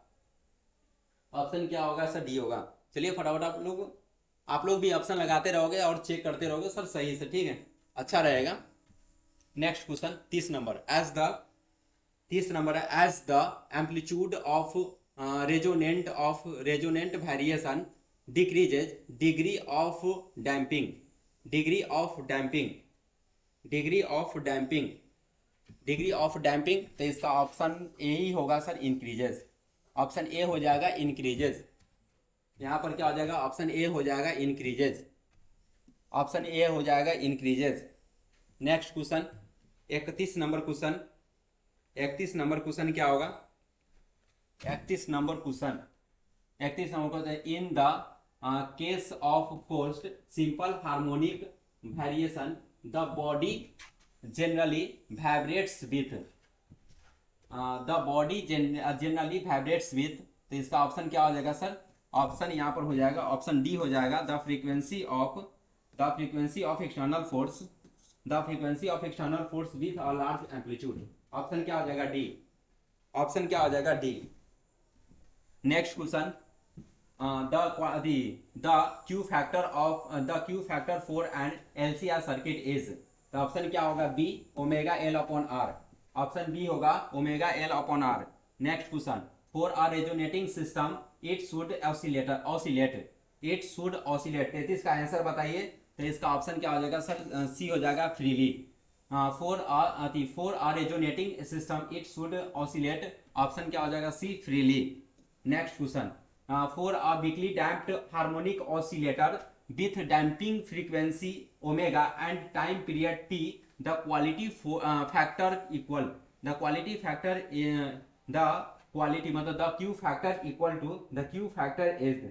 ऑप्शन क्या होगा सर, डी होगा। चलिए फटाफट आप लोग भी ऑप्शन लगाते रहोगे और चेक करते रहोगे सर सही से, ठीक है, अच्छा रहेगा। Next question 30 number, as the amplitude of resonant variation decreases, degree of damping, degree of damping, degree of damping, degree of damping. तो इसका ऑप्शन ए ही होगा सर, इंक्रीजेस। ऑप्शन ए हो जाएगा, इंक्रीजेस। यहाँ पर क्या हो जाएगा, ऑप्शन ए हो जाएगा, इंक्रीजेस। ऑप्शन ए हो जाएगा, increases. Next question 31 number question, 31 number question क्या होगा, 31 number question, 31 number question, in the case of forced simple harmonic variation the body generally vibrates with, the body generally vibrates with। तो इसका option क्या हो जाएगा sir, option यहाँ पर हो जाएगा, ऑप्शन डी हो जाएगा, the frequency of external force, the frequency of external force with a large amplitude. Option क्या हो जाएगा, डी। ऑप्शन क्या हो जाएगा, D. Next question, the Q factor for an LCR circuit is. तो ऑप्शन क्या होगा, B, omega L upon R. Option B होगा, omega L upon R. Next question, for a resonating system it should oscillate, it should oscillate. 33 का answer बताइए। तो इसका option क्या हो जाएगा सर, सी हो जाएगा, freely. For a resonating system it should oscillate. Option क्या हो जाएगा, C, freely. Next question, for a weakly damped harmonic oscillator with damping frequency omega and time period t, the quality factor equal, the quality factor the quality मतलब the q factor equal to, the q factor is,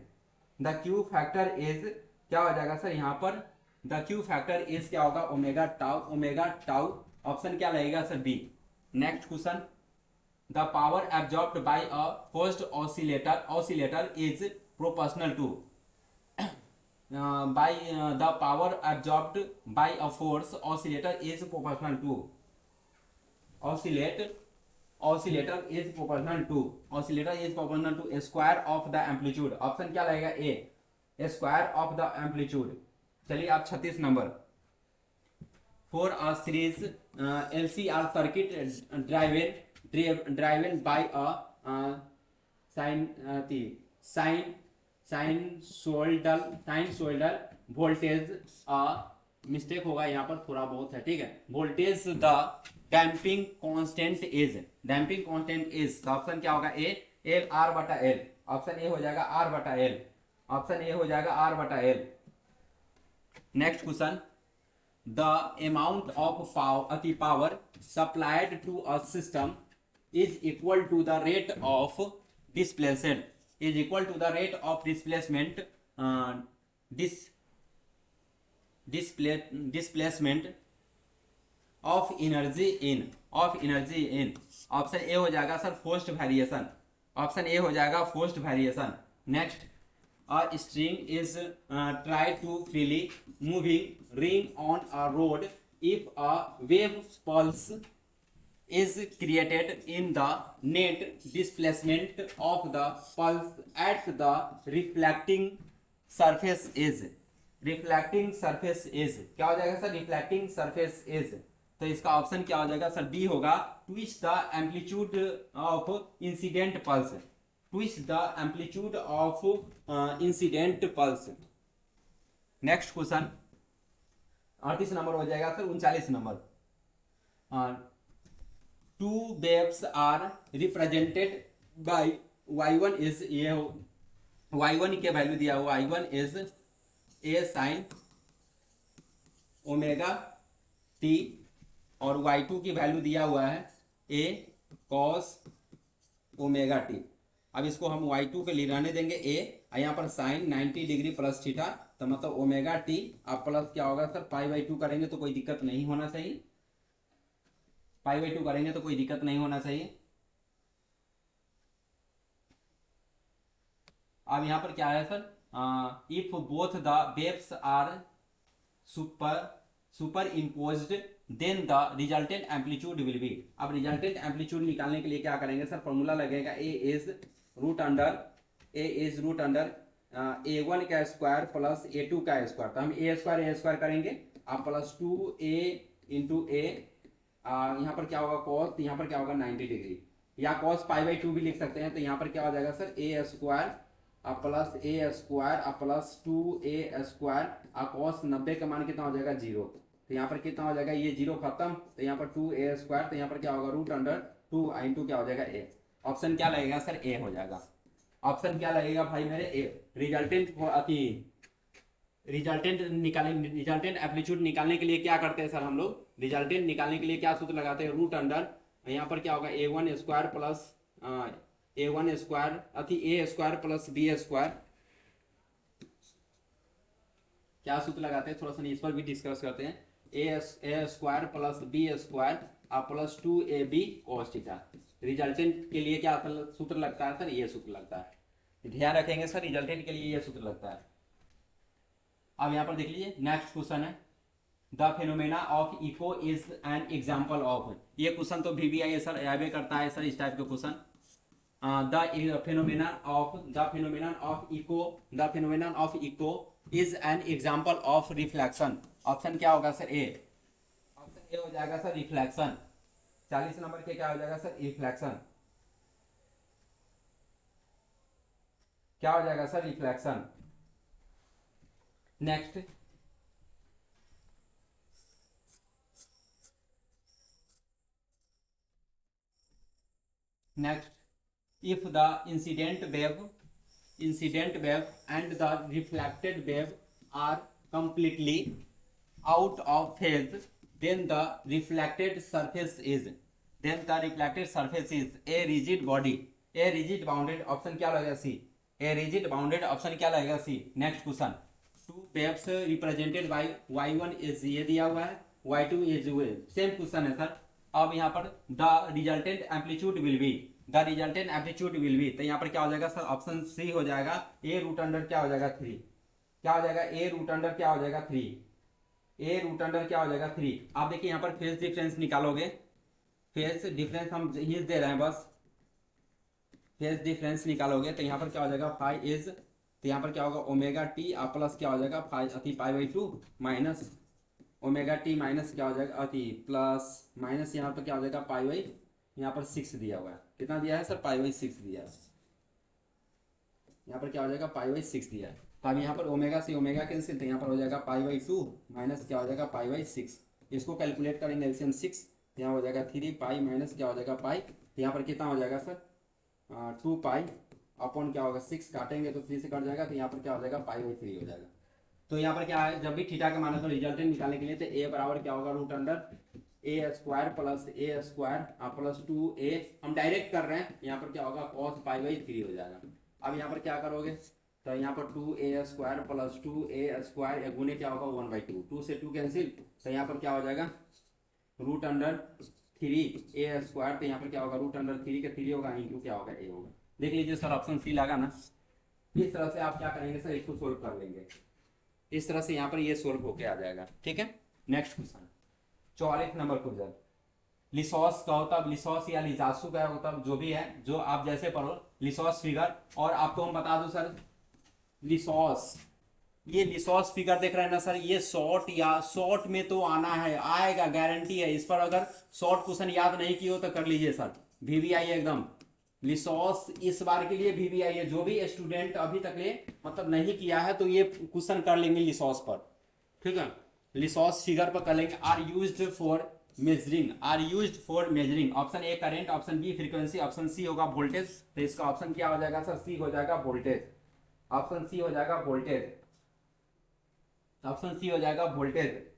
the q factor is क्या हो जाएगा sir, यहाँ पर the q factor is क्या होगा, omega tau, omega tau. Option क्या लगेगा sir, B. Next question, the power absorbed by a forced oscillator is proportional to, the power absorbed by a force oscillator is proportional to, oscillator is proportional to square of the amplitude। Option क्या लगेगा, ए, square of the amplitude. चलिए आप 36 number, for a series LCR circuit driven by a sinusoidal voltage, mistake होगा यहाँ पर थोड़ा बहुत है, ठीक है, voltage the damping constant is, damping constant is. Option क्या होगा, ए, एल आर बटा एल। ऑप्शन ए हो जाएगा, आर बटा एल। ऑप्शन ए हो जाएगा, आर बटा l. Next question, the amount of power supplied to a system is equal to the rate of displacement, is equal to the rate of displacement, displacement of energy in, option A हो जाएगा sir, forced variation. Option A हो जाएगा, forced variation. Next, a string is tried to freely moving ring on a road if a wave pulse is created in the net displacement of the pulse at the reflecting surface is, reflecting surface is क्या हो जाएगा sir, reflecting surface is, तो इसका option क्या हो जाएगा sir, B होगा, twice the amplitude of incident pulse, twice the amplitude of incident pulse. Next question 38 number हो जाएगा sir, 39 number. Two waves are represented by y1 is, ये y1 के वैल्यू दिया हुआ, y1 is a sin omega t और y2 की value दिया हुआ है a cos ओमेगा t। अब इसको हम y2 के लिए रहने देंगे a, यहाँ पर साइन 90 डिग्री प्लस थीटा, तो मतलब ओमेगा टी, अब प्लस क्या होगा सर, पाई/2 करेंगे तो कोई दिक्कत नहीं होना चाहिए, पाई/2 करेंगे तो कोई दिक्कत नहीं होना चाहिए। अब यहाँ पर क्या है sir, if both the waves are superimposed then the resultant amplitude will be. अब रिजल्टेंट एम्पलीट्यूड निकालने के लिए क्या करेंगे सर, फॉर्मूला लगेगा ए इज रूट अंडर a1 का स्क्वायर प्लस a2 का स्क्वायर, तो हम ए स्क्वायर करेंगे, आप प्लस 2a इंटू ए, यहाँ पर क्या होगा कॉस, यहाँ पर क्या होगा 90 डिग्री, या कॉस पाई/2 भी लिख सकते हैं, तो यहाँ पर क्या हो जाएगा sir, a square plus a square plus 2a square, cos 90 का मान कितना हो जाएगा 0, तो यहाँ पर कितना हो जाएगा, ये 0 खत्म, तो यहाँ पर 2a स्क्वायर, तो यहाँ पर क्या होगा रूट अंडर 2 इंटू क्या हो जाएगा a। ऑप्शन क्या लगेगा सर, a हो जाएगा। ऑप्शन क्या लगेगा भाई मेरे, ए। रिजल्टेंट निकालेंगे, रिजल्टेंट एम्पलीट्यूड निकालने के लिए क्या करते हैं सर हम लोग, रिजल्टेंट निकालने के लिए क्या सूत्र लगाते हैं, रूट अंडर, यहाँ पर क्या होगा a1 square plus a1 square a square plus b square, क्या सूत्र लगाते हैं, थोड़ा सा इस पर भी डिस्कस करते हैं, a square plus b square plus 2ab cos theta. Resultant के लिए क्या सूत्र लगता है सर, ये सूत्र लगता है, ध्यान रखेंगे सर, रिजल्टेंट के लिए ये सूत्र लगता है। अब यहाँ पर देख लीजिए, नेक्स्ट क्वेश्चन है, the phenomena of echo is an example of, ये क्वेश्चन तो VBI सर याद करता है सर, इस टाइप के question, the phenomena of echo is an example of reflection. Option क्या होगा सर, ए, ऑप्शन ए हो जाएगा सर रिफ्लेक्शन। 40 नंबर के क्या हो जाएगा सर, रिफ्लेक्शन, क्या हो जाएगा sir, reflection. Next if the incident wave and the reflected wave are completely out of phase, then the reflected surface is a rigid body, a rigid bounded, option क्या लगेगा C, a rigid bounded, option क्या लगेगा C. Next question, two waves represented by y1 is, ये दिया हुआ है, y2 is, same question है sir. अब यहाँ पर the resultant amplitude will be, तो यहाँ पर क्या हो जाएगा सर, ऑप्शन सी हो जाएगा, a रूट अंडर क्या हो जाएगा 3, क्या हो जाएगा a रूट अंडर क्या हो जाएगा 3, a रूट अंडर क्या हो जाएगा 3। आप देखिए यहाँ पर फेज डिफरेंस निकालोगे, फेज डिफरेंस हम ये दे रहे हैं बस, फेज डिफरेंस निकालोगे तो यहाँ पर क्या हो जाएगा फाई इज, तो यहाँ पर क्या होगा ओमेगा टी प्लस क्या हो जाएगा पाई/2 माइनस ओमेगा टी माइनस क्या हो जाएगा प्लस माइनस यहाँ पर क्या हो जाएगा पाई/, यहाँ पर 6 दिया हुआ है, कितना दिया है सर, पाई/6 दिया है, यहाँ पर क्या हो जाएगा पाई/6 दिया है। तो अब यहाँ पर ओमेगा से ओमेगा कैंसिल, तो यहाँ पर हो जाएगा पाई/2 माइनस क्या हो जाएगा पाई/6, इसको कैलकुलेट करेंगे एलसीएम 6, यहाँ हो जाएगा 3 पाई माइनस क्या हो जाएगा पाई, तो यहाँ पर कितना हो जाएगा सर 2 पाई अपॉन क्या होगा 6, काटेंगे तो 3 से कट जाएगा, तो यहाँ पर क्या हो जाएगा पाई/3 हो जाएगा। तो यहाँ पर क्या है, जब भी थीटा का मान है तो रिजल्टेंट निकालने के लिए तो a बराबर क्या होगा root under a square plus a square plus 2a, हम डायरेक्ट कर रहे हैं, यहाँ पर क्या होगा cos पाई/3 हो जाएगा। अब यहाँ पर क्या करोगे, तो यहाँ पर 2a square plus 2a square गुने क्या होगा 1/2, 2 से 2 कैंसिल, तो यहाँ पर क्या हो जाएगा रूट अंडर 3a स्क्वायर, तो यहाँ पर क्या होगा रूट अंडर 3 का 3 होगा इंटू क्या होगा a होगा। देख लीजिए सर ऑप्शन सी लगा ना, इस तरह से आप क्या करेंगे सर, इसको सोल्व कर लेंगे, इस तरह से यहाँ पर ये सोल्व होके आ जाएगा। ठीक है, नेक्स्ट क्वेश्चन 44 नंबर क्वेश्चन, लिसॉस का होता, लिसॉस या लिजासु का होता, जो भी है, जो आप जैसे पढ़ो, लिसॉस फिगर। और आपको हम बता दो सर, लिसॉस, ये लिसॉस फिगर देख रहे हैं ना सर, ये शॉर्ट या शॉर्ट में तो आना है, आएगा, गारंटी है। इस पर अगर शॉर्ट क्वेश्चन याद नहीं किए हो तो कर लीजिए सर, वीवीआई एकदम। लिसॉस इस बार के लिए वीवीआई है, जो भी स्टूडेंट अभी तक ले मतलब नहीं किया है तो ये क्वेश्चन कर लेंगे लिसॉस पर, ठीक है। लिसॉस फिगर पर कर लेंगे। Are used for measuring, are used for measuring, option A current, option B frequency, option C होगा वोल्टेज। तो इसका ऑप्शन क्या हो जाएगा सर, सी हो जाएगा वोल्टेज, ऑप्शन सी हो जाएगा वोल्टेज, ऑप्शन सी हो जाएगा वोल्टेज।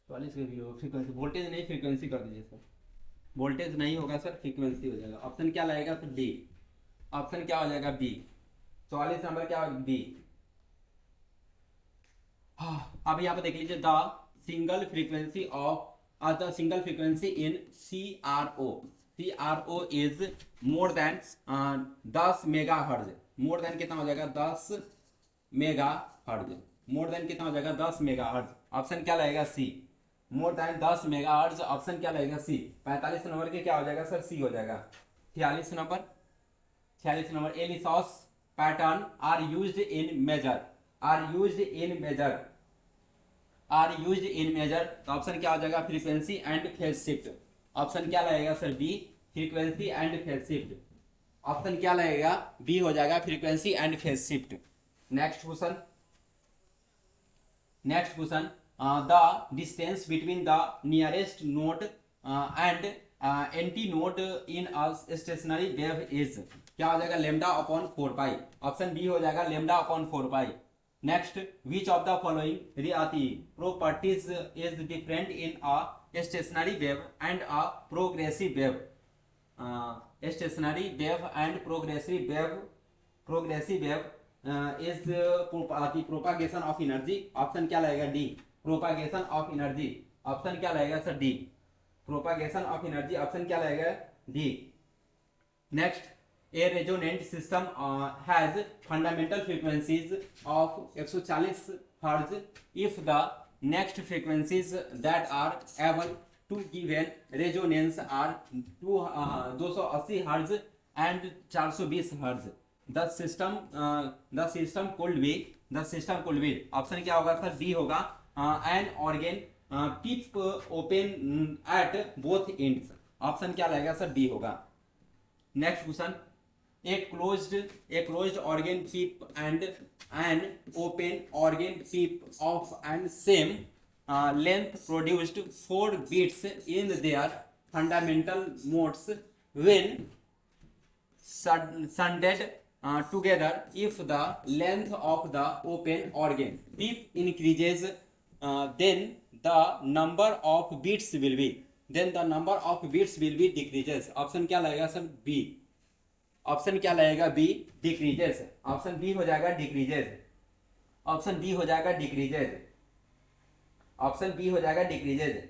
40 के भी हो, फ्रीक्वेंसी, वोल्टेज नहीं फ्रीक्वेंसी कर दीजिए सर, वोल्टेज नहीं होगा सर, फ्रीक्वेंसी हो जाएगा। ऑप्शन क्या लगेगा सर, डी, ऑप्शन क्या हो जाएगा बी, 44 नंबर क्या होगा बी। हाँ, अब यहाँ पे देख लीजिए, the single frequency of the single frequency in CRO, CRO is more than 10 mega हर्ज, मोर देन कितना हो जाएगा 10 मेगा हर्ज, मोर देन कितना हो जाएगा 10 मेगा हर्ज। ऑप्शन क्या लगेगा C, more than 10 mega hertz, option क्या लगेगा सी। 45 नंबर के क्या हो जाएगा सर, सी हो जाएगा। 46 number, 46 number, a Lissajous pattern are used in measure, are used in measure, are used in measure. तो ऑप्शन क्या हो जाएगा, frequency and phase shift, option क्या लगेगा sir B, frequency and phase shift, option क्या लगेगा बी हो जाएगा, frequency and phase shift. Next question, next question, the distance between the nearest node and anti node in a stationary wave is, क्या हो जाएगा lambda upon 4 pi, option B हो जाएगा lambda upon 4 pi. Next, which of the following रियाती properties is different in a stationary wave and a progressive wave, stationary wave and progressive wave, progressive wave is propagation of energy, option क्या लगेगा D, propagation of energy, option क्या लगेगा sir D, propagation of energy, option क्या लगेगा D. Next, a resonant system has fundamental frequencies of 140 hertz if the next frequencies that are able to given resonance are 280 hertz and 420 hertz, the system could be, the system could be, option क्या होगा sir D होगा, an organ pipe open at both ends, option क्या लगेगा sir D होगा। Next question, a closed organ tip and an open organ tip of and same length produced 4 beats in their fundamental modes when shunted together. If the length of the open organ tip increases, then the number of beats will be, then the number of beats will be decreases, option क्या लगेगा sir B, option क्या लगेगा B, decreases, option B हो जाएगा decreases, option B हो जाएगा decreases, option B हो जाएगा डिक्रीजेस,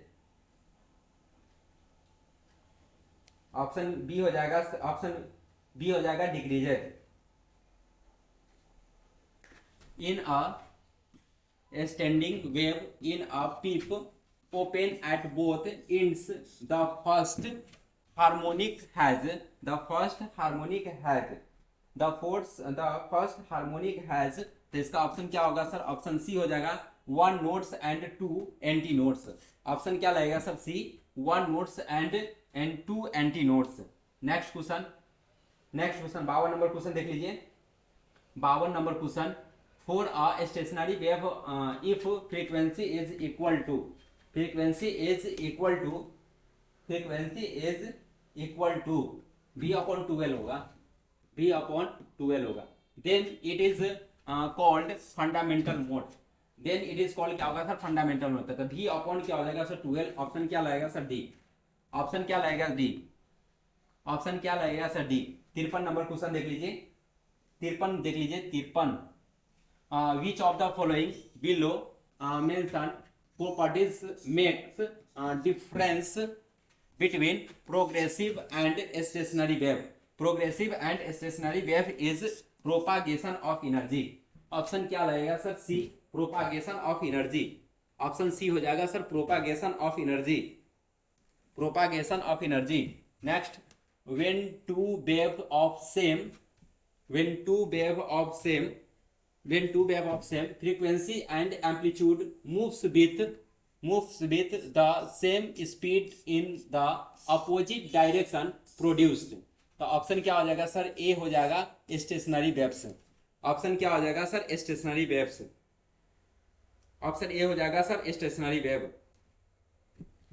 ऑप्शन बी हो जाएगा, ऑप्शन बी हो जाएगा decreases. In a standing wave in a pip open at both ends, the first harmonic has, the first harmonic has, the first harmonic has, तो इसका option क्या होगा सर, ऑप्शन सी हो जाएगा 1 notes and 2 anti notes, option क्या लगेगा sir C, 1 notes and 2 anti notes। Next question, next question 52 number question देख लीजिए, 52 number question, for a stationary wave if frequency is equal to, frequency is equal to, frequency is equal to v upon 12 होगा, v upon 12 होगा, then it is called fundamental mode, then it is called क्या होगा sir fundamental mode. तो v upon क्या हो जाएगा sir 12, option क्या लगेगा सर डी, ऑप्शन क्या लगेगा डी, ऑप्शन क्या लगेगा सर डी। 53 नंबर क्वेश्चन देख लीजिए, 53 देख लीजिए, 53, which of the following below mentioned properties makes difference between progressive and stationary wave, progressive and stationary wave is propagation of energy, option क्या लगेगा sir? C, propagation of energy. Option C हो जाएगा sir, propagation of energy, propagation of energy. Next, when two wave of same, when two wave of same, when two wave of same frequency and amplitude moves with the same speed in the opposite direction produced। तो option क्या हो जाएगा sir? A हो जाएगा stationery waves. Option क्या हो जाएगा sir? Stationary waves. Option A हो जाएगा sir stationary wave.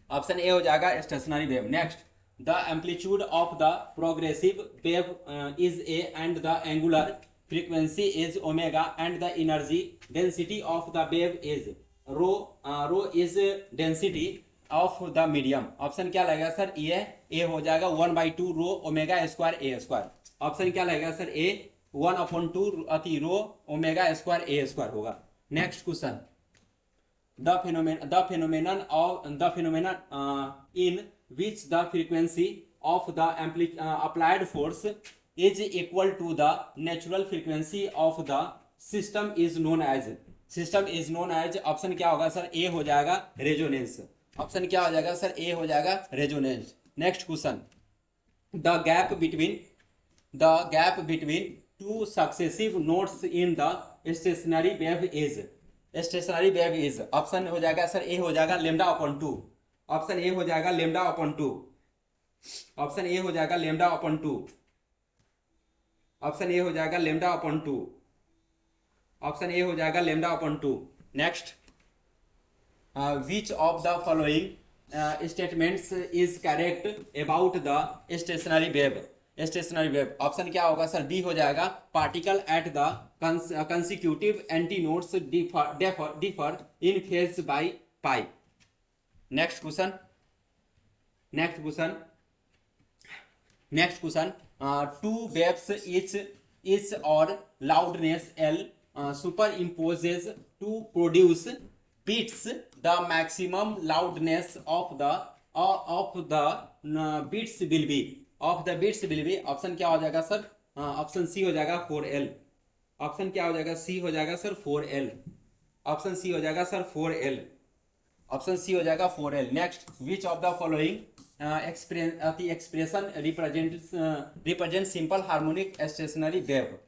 Option A हो जाएगा stationary wave. Next, the amplitude of the progressive wave is A and the angular frequency is omega and the energy density of the wave is rho. Rho is density of the medium. Option क्या लगेगा sir? ये A हो जाएगा 1/2 rho omega square A square. Option क्या लगेगा sir? A 1/2 अति रो omega square A square होगा। Next question, the phenomenon in which the frequency of the applied force is equal to the natural frequency of the system is known as, option क्या होगा sir? A हो जाएगा resonance. Option क्या हो जाएगा sir? A हो जाएगा resonance. Next question, the gap between two successive notes in the stationery wave is, stationery wave is. Option हो जाएगा सर? ए हो जाएगा लेमडा अपॉन 2। ऑप्शन ए हो जाएगा लेमडा अपॉन 2। ऑप्शन ए हो जाएगा लेमडा अपॉन 2। ऑप्शन ए हो जाएगा लेमडा अपॉन 2। ऑप्शन ए हो जाएगा lambda upon 2। Next, which of the following statements is correct about the stationary wave, stationary wave. Option क्या होगा सर? बी हो जाएगा particle at the consecutive antinodes differ in phase by pi। next question, two waves each or loudness L superimposes to produce beats। the maximum loudness of the beats will be, option क्या हो जाएगा sir? Option C हो जाएगा 4L। Option क्या हो जाएगा? सी हो जाएगा सर 4L। ऑप्शन सी हो जाएगा सर 4L। ऑप्शन सी हो जाएगा 4L। Next, which of the following expression represent simple harmonic stationary wave,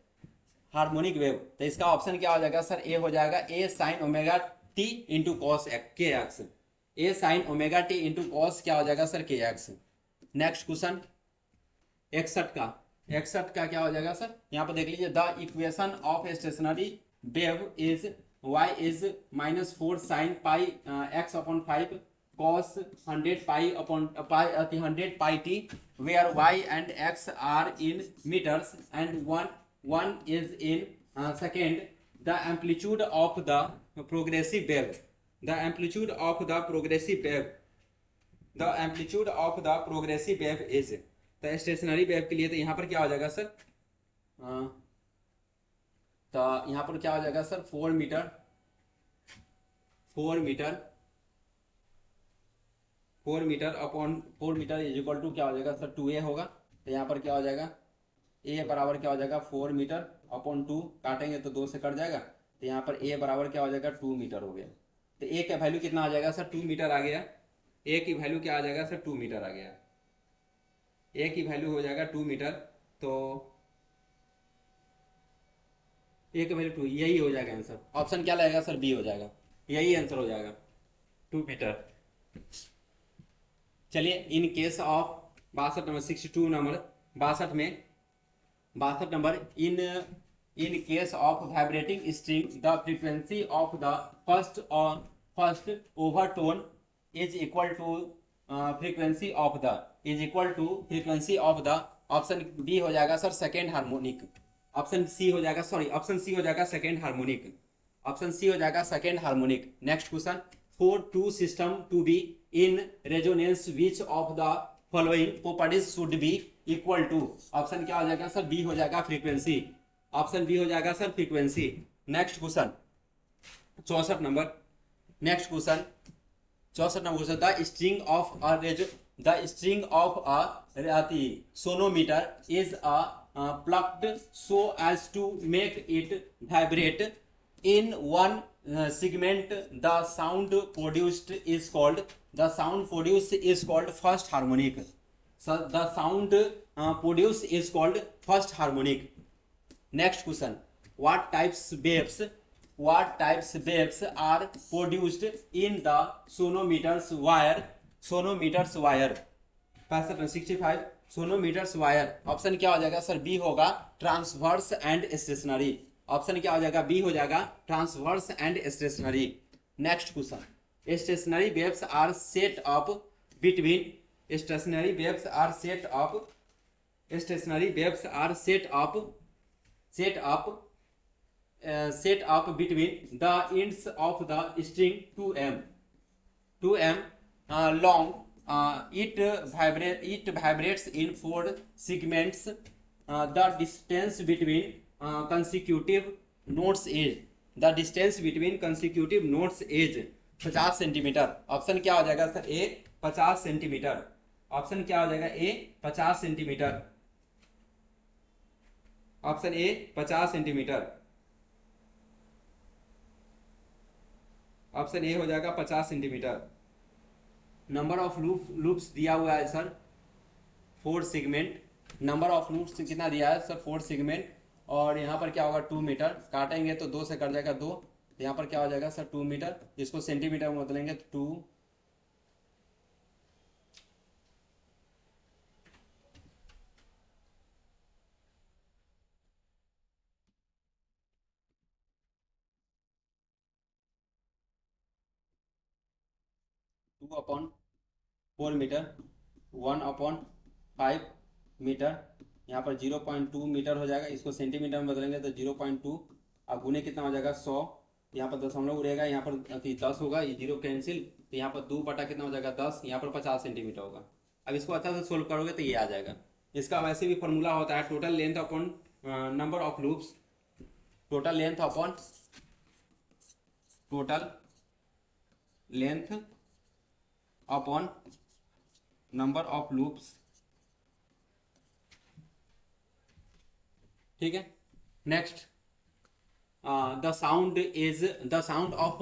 harmonic wave. तो इसका ऑप्शन क्या हो जाएगा सर? ए हो जाएगा A sine omega T into cos K X. A sine omega T into cos क्या हो जाएगा सर? के एक्स। नेक्स्ट क्वेश्चन 61 का क्या हो जाएगा सर? यहाँ पर देख लीजिए, the equation of stationery wave is y is -4 sine pi x upon 5 cos 100 pi t, where y and x are in meters and one is in second। the amplitude of the progressive wave, the amplitude of the progressive wave is। तो stationary wave के लिए तो यहाँ पर क्या हो जाएगा sir? तो यहाँ पर क्या हो जाएगा sir? 4 metre upon 4 metre is equal to क्या हो जाएगा सर? 2a होगा। तो यहाँ पर क्या हो जाएगा? a बराबर क्या हो जाएगा? 4 मीटर अपॉन 2, काटेंगे तो 2 से कट जाएगा। तो यहाँ पर a बराबर क्या हो जाएगा? 2 मीटर हो गया। तो a का वैल्यू कितना आ जाएगा सर? 2 मीटर आ गया। a की वैल्यू क्या आ जाएगा सर? 2 मीटर आ गया। ए की वैल्यू हो जाएगा 2 मीटर। तो ए की वैल्यू 2, यही हो जाएगा आंसर। ऑप्शन क्या लगेगा सर? बी हो जाएगा, यही आंसर हो जाएगा 2 मीटर। चलिए, in case of 62 number 62 number 62 number, in case of vibrating string the frequency of the first overtone is equal to frequency of the option B हो जाएगा sir second harmonic. Option C हो जाएगा, sorry option C हो जाएगा second harmonic. Option C हो जाएगा second harmonic. Next question, for two system to be in resonance which of the following properties should be equal to. Option क्या हो जाएगा sir? B हो जाएगा फ्रीक्वेंसी। ऑप्शन बी हो जाएगा sir frequency. Next question 64 number, the string of the string of a sonometer is plucked so as to make it vibrate in one segment. The sound produced is called first harmonic. So the sound produced is called first harmonic. Next question: what types waves are produced in the sonometers wire? पैंसठ 65 सोनोमीटर्स wire. Option क्या हो जाएगा sir? B होगा transverse and stationary. Option क्या हो जाएगा? B हो जाएगा transverse and stationary. Next question: stationary waves are set up between stationary waves are set up between the ends of the string 2m long. It vibrates in 4 segments. The distance between consecutive notes is 50 centimetre. Option क्या हो जाएगा sir? ए 50 centimetre. Option क्या हो जाएगा? ए 50 centimetre. Option A 50 centimetre. Option A हो जाएगा 50 centimetre. Number of loops दिया हुआ है sir 4 segment. Number of loops कितना दिया है सर? 4 सेगमेंट। और यहाँ पर क्या होगा? 2 मीटर। काटेंगे तो 2 से कट जाएगा 2। तो यहाँ पर क्या हो जाएगा सर? 2 मीटर। इसको सेंटीमीटर में बदलेंगे तो 2 2/4 मीटर 1/5 मीटर। यहाँ पर 0.2 मीटर हो जाएगा। इसको सेंटीमीटर में बदलेंगे तो 0.2। अब गुने कितना हो जाएगा? 100। यहाँ पर दशमलव उड़ेगा, यहाँ पर 10 होगा, ये 0 कैंसिल। तो यहाँ पर 2 बटा कितना हो जाएगा? 10। यहाँ पर 50 सेंटीमीटर होगा। अब इसको अच्छा से सोल्व करोगे तो ये आ जाएगा। इसका वैसे भी फॉर्मूला होता है total length upon number of loops. Total length upon number of loops. ठीक है। Next the sound of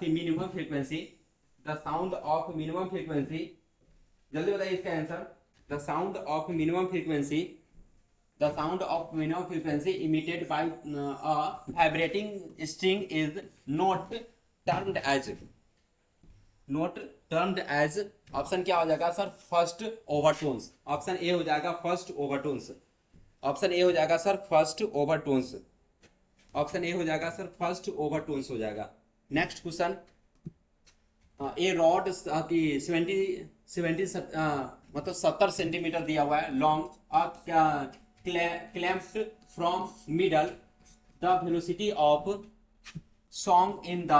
minimum frequency. The sound of minimum frequency, जल्दी बताइए इसका answer. The sound of minimum frequency emitted by a vibrating string is not termed as. Option क्या हो जाएगा sir? First overtones. Option A हो जाएगा first overtones. Option A हो जाएगा sir first overtones. Option A हो जाएगा सर फर्स्ट ओवरटोन्स हो जाएगा। Next question: a rod 70 centimetre दिया हुआ है long clamped from middle. The velocity of sound in the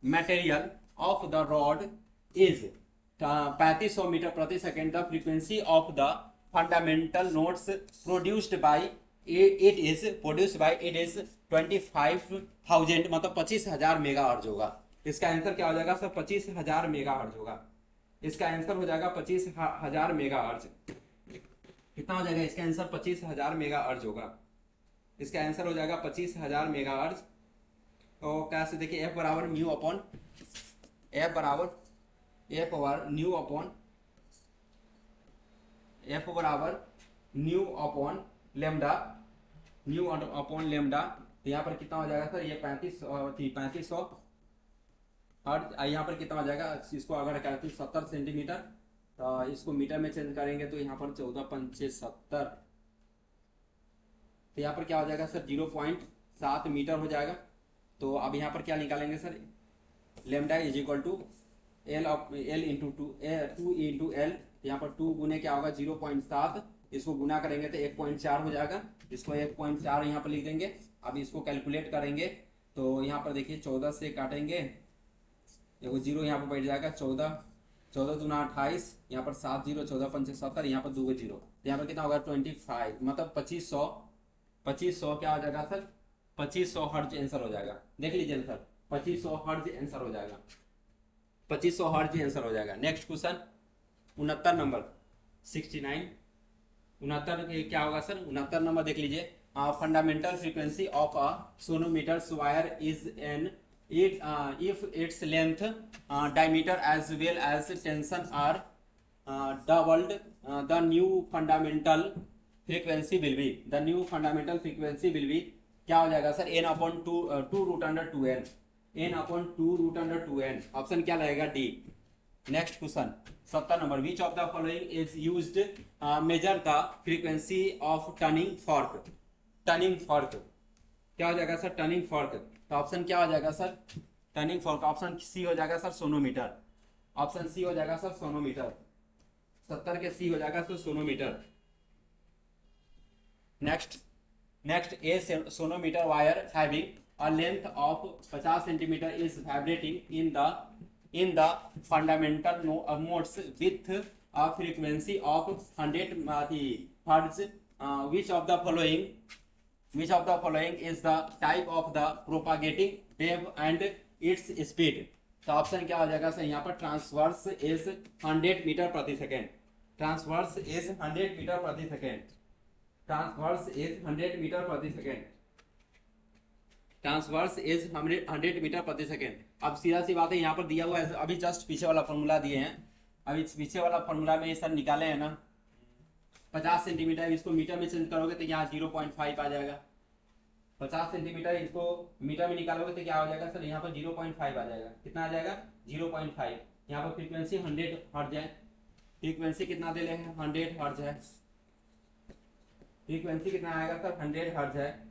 material of the rod is 3500 metre प्रति second. The frequency of the fundamental notes produced by it is 25,000 मतलब 25,000 megahertz होगा। इसका answer क्या हो जाएगा सर? 25,000 मेगाहर्ट्ज होगा। इसका answer हो जाएगा 25,000 मेगाहर्ट्ज। कितना हो जाएगा इसका आंसर? 25,000 मेगाहर्ट्ज होगा। इसका आंसर हो जाएगा 25,000 मेगाहर्ट्ज। तो कैसे देखिए, एफ बराबर न्यू अपॉन लेमडा। तो यहाँ पर कितना हो जाएगा सर? ये 3500 हर्ट्ज। यहाँ पर कितना हो जाएगा? इसको अगर कहते 70 सेंटीमीटर तो इसको मीटर में चेंज करेंगे तो यहाँ पर 14×5 = 70। तो यहाँ पर क्या हो जाएगा सर? 0.7 मीटर हो जाएगा। तो अब यहाँ पर क्या निकालेंगे sir? Lambda is equal to L into 2 L. यहाँ पर 2 गुने क्या होगा? 0.7। इसको गुना करेंगे तो 1.4 हो जाएगा। इसको 1.4 यहाँ पर लिख देंगे। अब इसको कैलकुलेट करेंगे तो यहाँ पर देखिए 14 से काटेंगे, देखो 0 यहाँ पर बैठ जाएगा। 14 दूना 28, यहाँ पर 7 0, 14×5 = 70, यहाँ पर 2 0। यहाँ पर कितना होगा? 25 मतलब 2500 क्या हो जाएगा सर? 2500 हर्ट्ज आंसर हो जाएगा। देख लीजिए सर, 2500 हर्ट्ज आंसर हो जाएगा। 2500 हर्ट्ज आंसर हो जाएगा। नेक्स्ट क्वेश्चन: 69 नंबर, 69, 69 क्या होगा सर? 69 नंबर देख लीजिए। Fundamental frequency of a sonometer wire is n it if its length diameter as well as tension are doubled, the new fundamental frequency will be, the new fundamental frequency will be क्या हो जाएगा sir? n upon two root under 2n, n upon 2 root under 2n। Option क्या लगेगा? D. Next question 70 number, which of the following is used measure the frequency of tuning fork? Tuning fork क्या हो जाएगा sir? Tuning fork. तो option क्या हो जाएगा sir? Tuning fork. Option C हो जाएगा सर, सोनोमीटर। ऑप्शन सी हो जाएगा सर, सोनोमीटर। 70 के सी हो जाएगा तो sonometer. Next A sonometer wire having a length of 50 centimetre is vibrating in the fundamental modes with a frequency of 100 hertz. which of the following is the type of the propagating wave and its speed? तो option क्या हो जाएगा sir? यहाँ पर transverse is 100 metre प्रति second. Transverse is 100 metre प्रति second. Transverse is 100 metre प्रति second. Transverse is 100 metre प्रति सेकेंड। अब सीधा सी बात है, यहाँ पर दिया हुआ है, अभी जस्ट पीछे वाला फॉर्मूला दिए हैं। अभी पीछे वाला फॉर्मूला में सर निकाले हैं ना, 50 सेंटीमीटर, इसको मीटर में चेंज करोगे तो यहाँ 0.5 आ जाएगा। 50 सेंटीमीटर इसको मीटर में निकालोगे तो क्या हो जाएगा सर? यहाँ पर 0.5 आ जाएगा। कितना आ जाएगा? 0.5। यहाँ पर फ्रीक्वेंसी 100 हर्ट्ज है। फ्रीक्वेंसी कितना दे रहे हैं? 100 हर्ट्ज है। फ्रीक्वेंसी कितना आएगा सर? 100 हर्ट्ज है।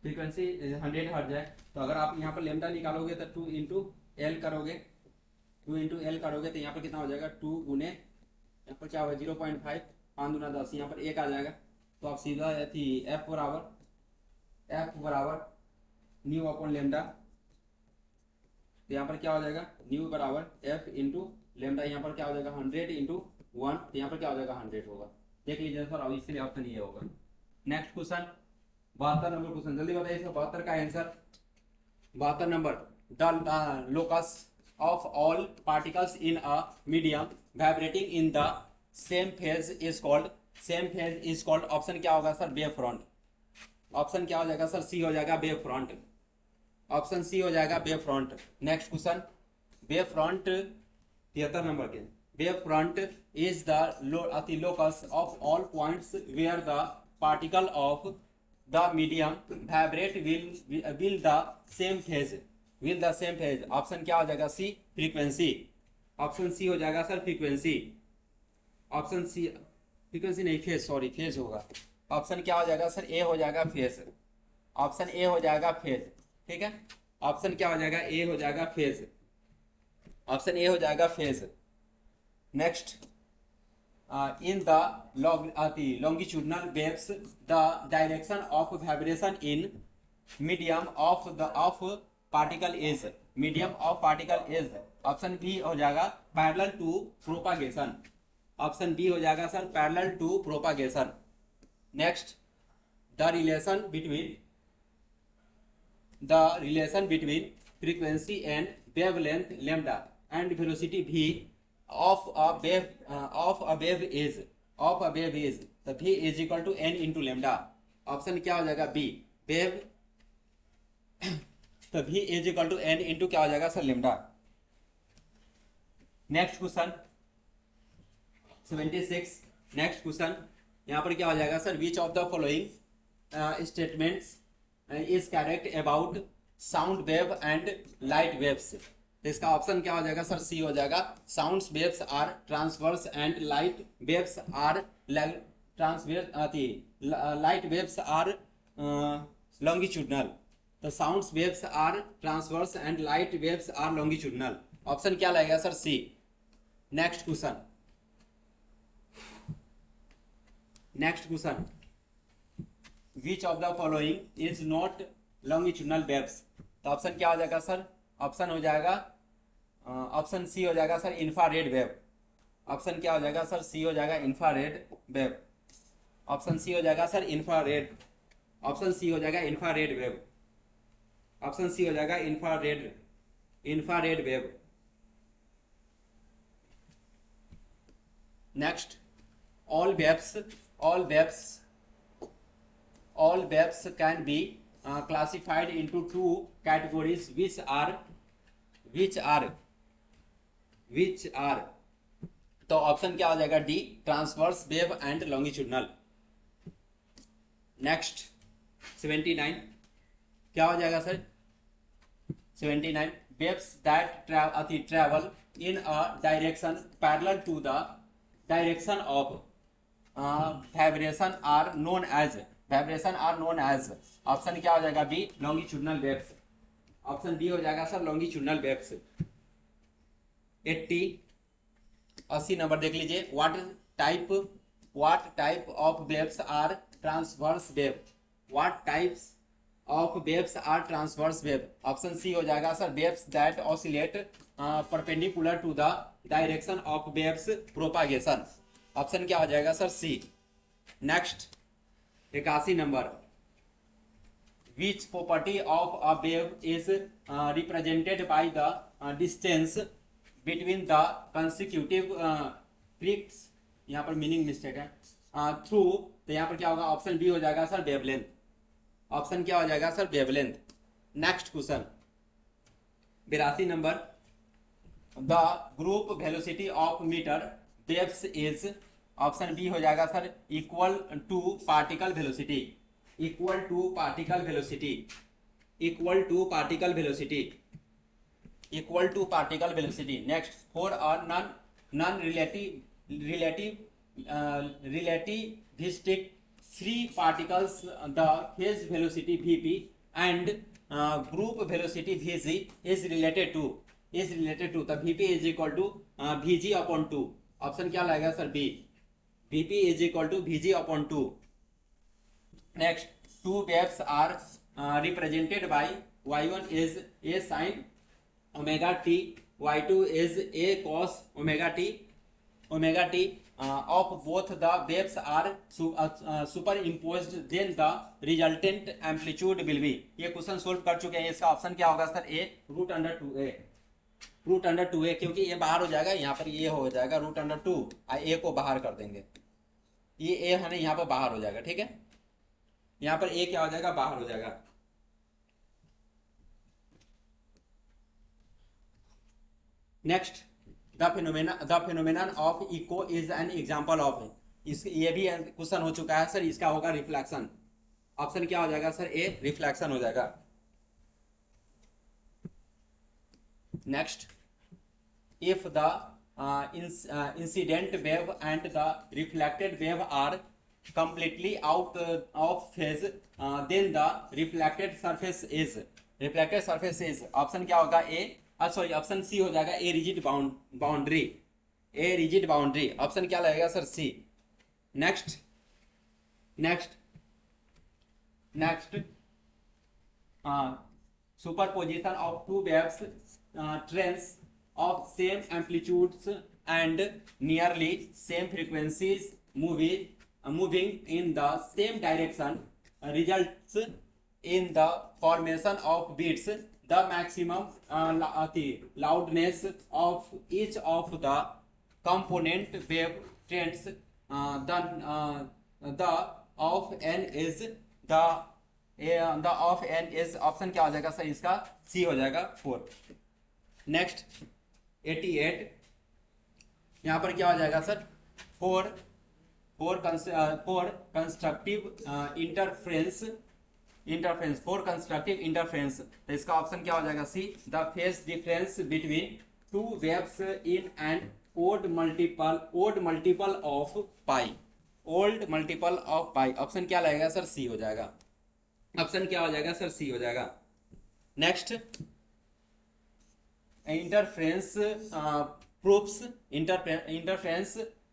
फ्रीक्वेंसी 100 हर्ट्ज है। तो अगर आप यहाँ पर लेमडा निकालोगे तो 2 इंटू एल करोगे, 2 इंटू एल करोगे तो यहाँ पर कितना हो जाएगा? 2 गुने यहाँ पर क्या होगा? 0.5, 5 दूना 10, यहाँ पर 1 आ जाएगा। तो आप सीधा थी एफ बराबर न्यू अपॉन लेमडा। तो यहाँ पर क्या हो जाएगा? न्यू बराबर एफ इंटू लेमडा। यहाँ पर क्या हो जाएगा? 100 इंटू 1। तो यहाँ पर क्या हो जाएगा? 100 होगा। देख लीजिए सर, अब इसलिए ऑप्शन ये होगा। नेक्स्ट क्वेश्चन 72 नंबर क्वेश्चन, जल्दी बताइए सर। 72 का answer, 72 number, the locus of all particles in a medium vibrating in the same phase is called option क्या होगा सर? Wave front. ऑप्शन क्या हो जाएगा सर? सी हो जाएगा, वेव फ्रंट। ऑप्शन सी हो जाएगा, wave front. Next question wave front 73 number के, wave front is the locus of all points where the particle of the medium vibrate will the same phase. Will the same phase. Option क्या हो जाएगा? C, frequency. Option C हो जाएगा sir, frequency. Option C, frequency नहीं, phase, sorry, phase होगा। Option क्या हो जाएगा सर? ए हो जाएगा, फेज। ऑप्शन ए हो जाएगा, फेज। ठीक है, ऑप्शन क्या हो जाएगा? ए हो जाएगा, फेज। ऑप्शन ए हो जाएगा, phase. Next in the longitudinal waves the direction of vibration in medium of particle is, medium of particle is. Option B हो जाएगा, parallel to propagation. Option B हो जाएगा sir, parallel to propagation. Next the relation between frequency and wavelength lambda and velocity v of a wave is, तो v is equal to n into lambda. Option क्या हो जाएगा? B, wave, तो v is equal to n into क्या हो जाएगा sir? Lambda. Next question 76, next question यहाँ पर क्या हो जाएगा sir? Which of the following statements is correct about sound wave and light waves. तो इसका ऑप्शन क्या हो जाएगा सर? सी हो जाएगा, sound waves are transverse and light waves are light waves are longitudinal. तो sound waves are transverse and light waves are longitudinal. Option क्या लगेगा sir? C. Next question, which of the following is not longitudinal waves. तो option क्या हो जाएगा sir? Option हो जाएगा, option C हो जाएगा सर, इंफ्रारेड वेव। ऑप्शन क्या हो जाएगा सर? सी हो जाएगा, इंफ्रारेड वेव। ऑप्शन सी हो जाएगा सर, इंफ्रारेड। ऑप्शन सी हो जाएगा, इंफ्रारेड वेव। ऑप्शन सी हो जाएगा infrared, infrared wave. Next, all waves all waves all waves can be classified into two categories, which are which are तो option क्या हो जाएगा? D, transverse wave and longitudinal. Next 79 क्या हो जाएगा sir? 79 waves that travel in a direction parallel to the direction of vibration are known as option क्या हो जाएगा? B, longitudinal waves. Option B हो जाएगा सर लॉन्गिट्यूडनल वेव्स। 80 नंबर देख लीजिए। What type of waves are transverse wave? What types of waves are transverse wave? Option C हो जाएगा sir waves that oscillate perpendicular to the direction of waves propagation. Option क्या हो जाएगा sir? C. Next 81 number, which property of a wave is represented by the distance between the consecutive peaks? यहाँ पर meaning mistake है। Through, तो यहाँ पर क्या होगा? ऑप्शन बी हो जाएगा सर वेवलेंथ। ऑप्शन क्या हो जाएगा sir? Wavelength. Next question 82 number, the group velocity of matter waves is, option B हो जाएगा sir equal to particle velocity, equal to particle velocity, equal to particle velocity, equal to particle velocity. Next, for a non relativistic three particles the phase velocity vp and group velocity vg is related to the vp is equal to vg upon 2। Option क्या लगेगा sir? B, vp is equal to vg upon 2। next, two waves are represented by y1 is a sin omega t, y2 is a cos omega t of both the waves are superimposed, then the resultant amplitude will be। ये question solve कर चुके हैं। इसका option क्या होगा sir? A, root under 2a, root under 2a, क्योंकि ये बाहर हो जाएगा, यहाँ पर ये हो जाएगा रूट अंडर 2, ए को बाहर कर देंगे, ये ए है ना, यहाँ पर बाहर हो जाएगा। ठीक है, यहाँ पर ए क्या हो जाएगा? बाहर हो जाएगा। Next, the phenomenon of echo is an example of, ये भी क्वेश्चन हो चुका है सर। इसका होगा रिफ्लेक्शन। ऑप्शन क्या हो जाएगा सर? ए, रिफ्लेक्शन हो जाएगा। Next, if the incident wave and the reflected wave are completely out of phase, then the reflected surface is option क्या होगा? ए, सॉरी ऑप्शन सी हो जाएगा A, rigid boundary, A rigid boundary. Option क्या लगेगा sir? C. Next superposition of two waves trains of same amplitudes and nearly same frequencies moving in the same direction results in the formation of beats. The maximum loudness of each of the component wave trends the of n is the of n is option क्या हो जाएगा sir? इसका सी हो जाएगा 4। Next 88, यहाँ पर क्या हो जाएगा sir? for constructive interference, for constructive interference, तो इसका ऑप्शन क्या हो जाएगा? सी, the phase difference between two waves in an odd multiple of pi। Option क्या लगेगा सर? सी हो जाएगा। ऑप्शन क्या हो जाएगा सर? सी हो जाएगा। नेक्स्ट, इंटरफेरेंस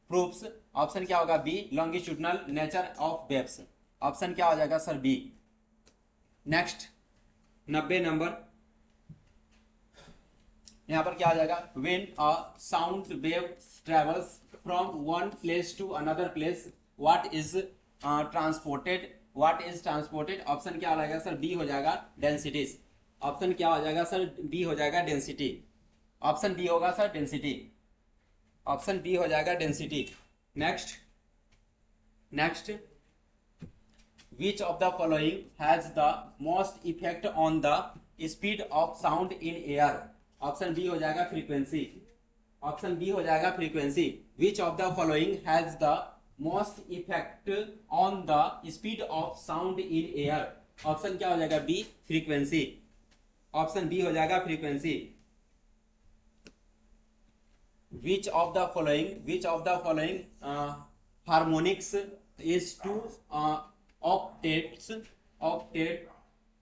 प्रूफ्स, ऑप्शन क्या होगा? B, longitudinal nature of waves. Option क्या हो जाएगा सर? बी। नेक्स्ट 90 नंबर, यहां पर क्या हो जाएगा? When a sound wave travels from one place to another place, what is transported? Option क्या हो जाएगा सर? बी हो जाएगा डेंसिटीज। ऑप्शन क्या हो जाएगा सर? बी हो जाएगा डेंसिटी। ऑप्शन बी होगा सर डेंसिटी। ऑप्शन बी हो जाएगा density. Next next, which of the following has the most effect on the speed of sound in air? Option B हो जाएगा फ्रीक्वेंसी। ऑप्शन बी हो जाएगा frequency. which of the following has the most effect on the speed of sound in air? Option क्या हो जाएगा? B, frequency. Option B हो जाएगा frequency. which of the following harmonics is two octaves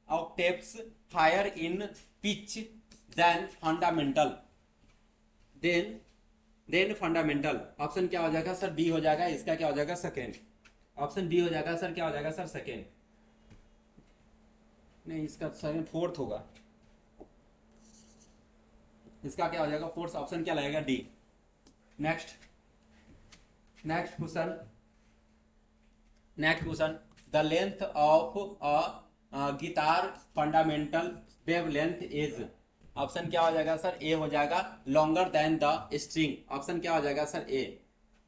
octaves higher in pitch than fundamental then fundamental? Option क्या हो जाएगा sir? B हो जाएगा। इसका क्या हो जाएगा? सेकेंड। ऑप्शन बी हो जाएगा सर। क्या हो जाएगा सर? सेकेंड। नहीं, इसका सेकेंड फोर्थ होगा। इसका क्या हो जाएगा? फोर्थ। ऑप्शन क्या लगेगा? D. Next question. The length of a guitar fundamental wave length is? Option क्या हो जाएगा सर? ए हो जाएगा longer than the string. Option क्या हो जाएगा sir? A.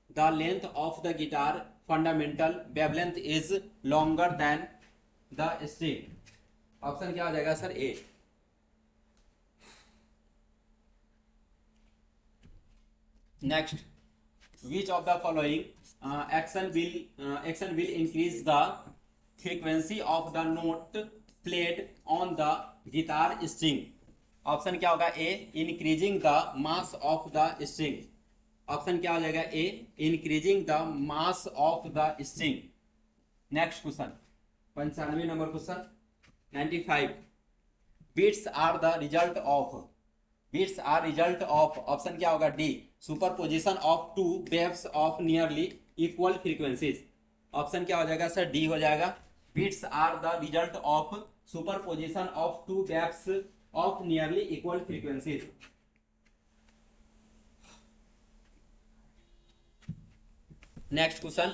The length of the guitar fundamental wave length is longer than the string. Option क्या हो जाएगा sir? A. Next, which of the following action will increase the frequency of the note played on the guitar string? Option क्या होगा? A, increasing the mass of the string. Option क्या हो जाएगा? A, increasing the mass of the string. Next question, 95 number question. 95, beats are the result of option क्या होगा? D, superposition of two waves of nearly equal frequencies. Option क्या हो जाएगा sir? D हो जाएगा। Beats are the result of superposition of two waves of nearly equal frequencies. Next question,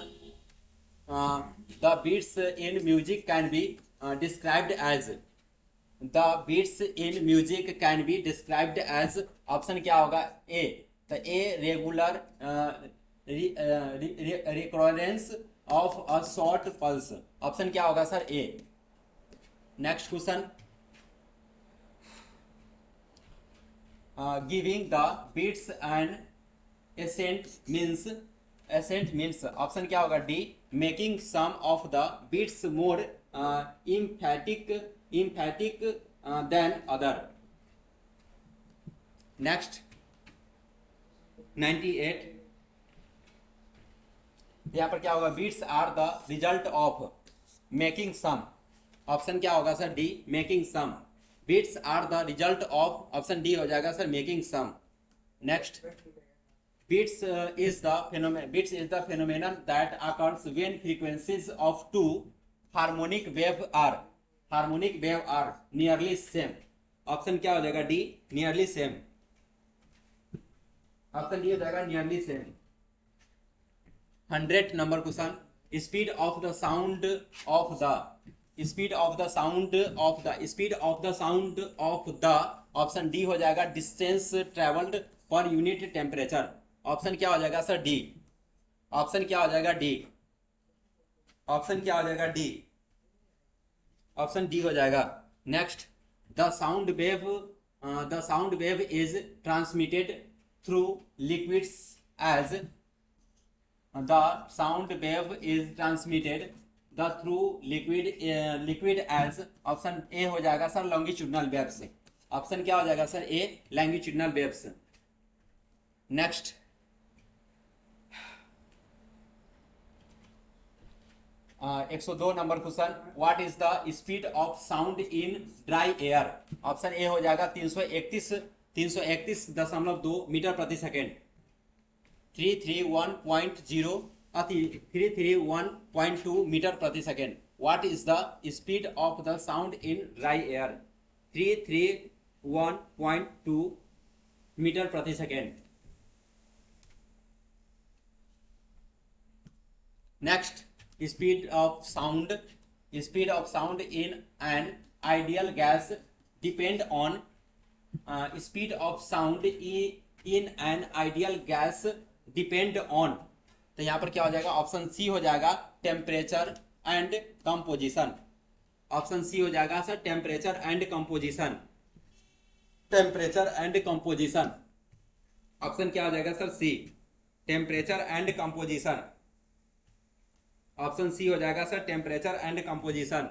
the beats in music can be described as? The beats in music can be described as? Option क्या होगा? A, तो A, regular recurrence of a short pulse. Option क्या होगा sir? A. Next question, giving the beats and accent means option क्या होगा? D, making some of the beats more emphatic than other। Next 98, यहाँ पर क्या होगा? Beats are the result of making some. Option क्या होगा sir? D, making some. Beats are the result of, option D हो जाएगा sir, making some. Next, beats is the phenomenon that occurs when frequencies of two harmonic wave are nearly same। Option क्या हो जाएगा? D, nearly same. Option D हो जाएगा nearly same. 100 number question, speed of the sound of the option D हो जाएगा distance travelled per unit temperature. Option क्या हो जाएगा सर? डी। ऑप्शन क्या हो जाएगा? डी। ऑप्शन क्या हो जाएगा? डी। ऑप्शन डी हो जाएगा। Next, the sound wave is transmitted through liquids as? The sound wave is transmitted through liquid as? Option A हो जाएगा सर, लॉन्गिट्यूडनल वेव्स। ऑप्शन क्या हो जाएगा sir? A, longitudinal waves. Next, 102 number question, what is the speed of sound in dry air? Option A हो जाएगा 331.2 metre प्रति second. 331.2 metre प्रति second. What is the speed of the sound in dry air? 331.2 metre प्रति second. Next, speed of sound in an ideal gas depend on speed of sound in an ideal gas depend on. तो यहां पर क्या हो जाएगा, option C हो जाएगा temperature and composition. Option C हो जाएगा sir temperature and composition. Temperature and composition, option क्या हो जाएगा sir C, temperature and composition. Option C हो जाएगा sir temperature and composition.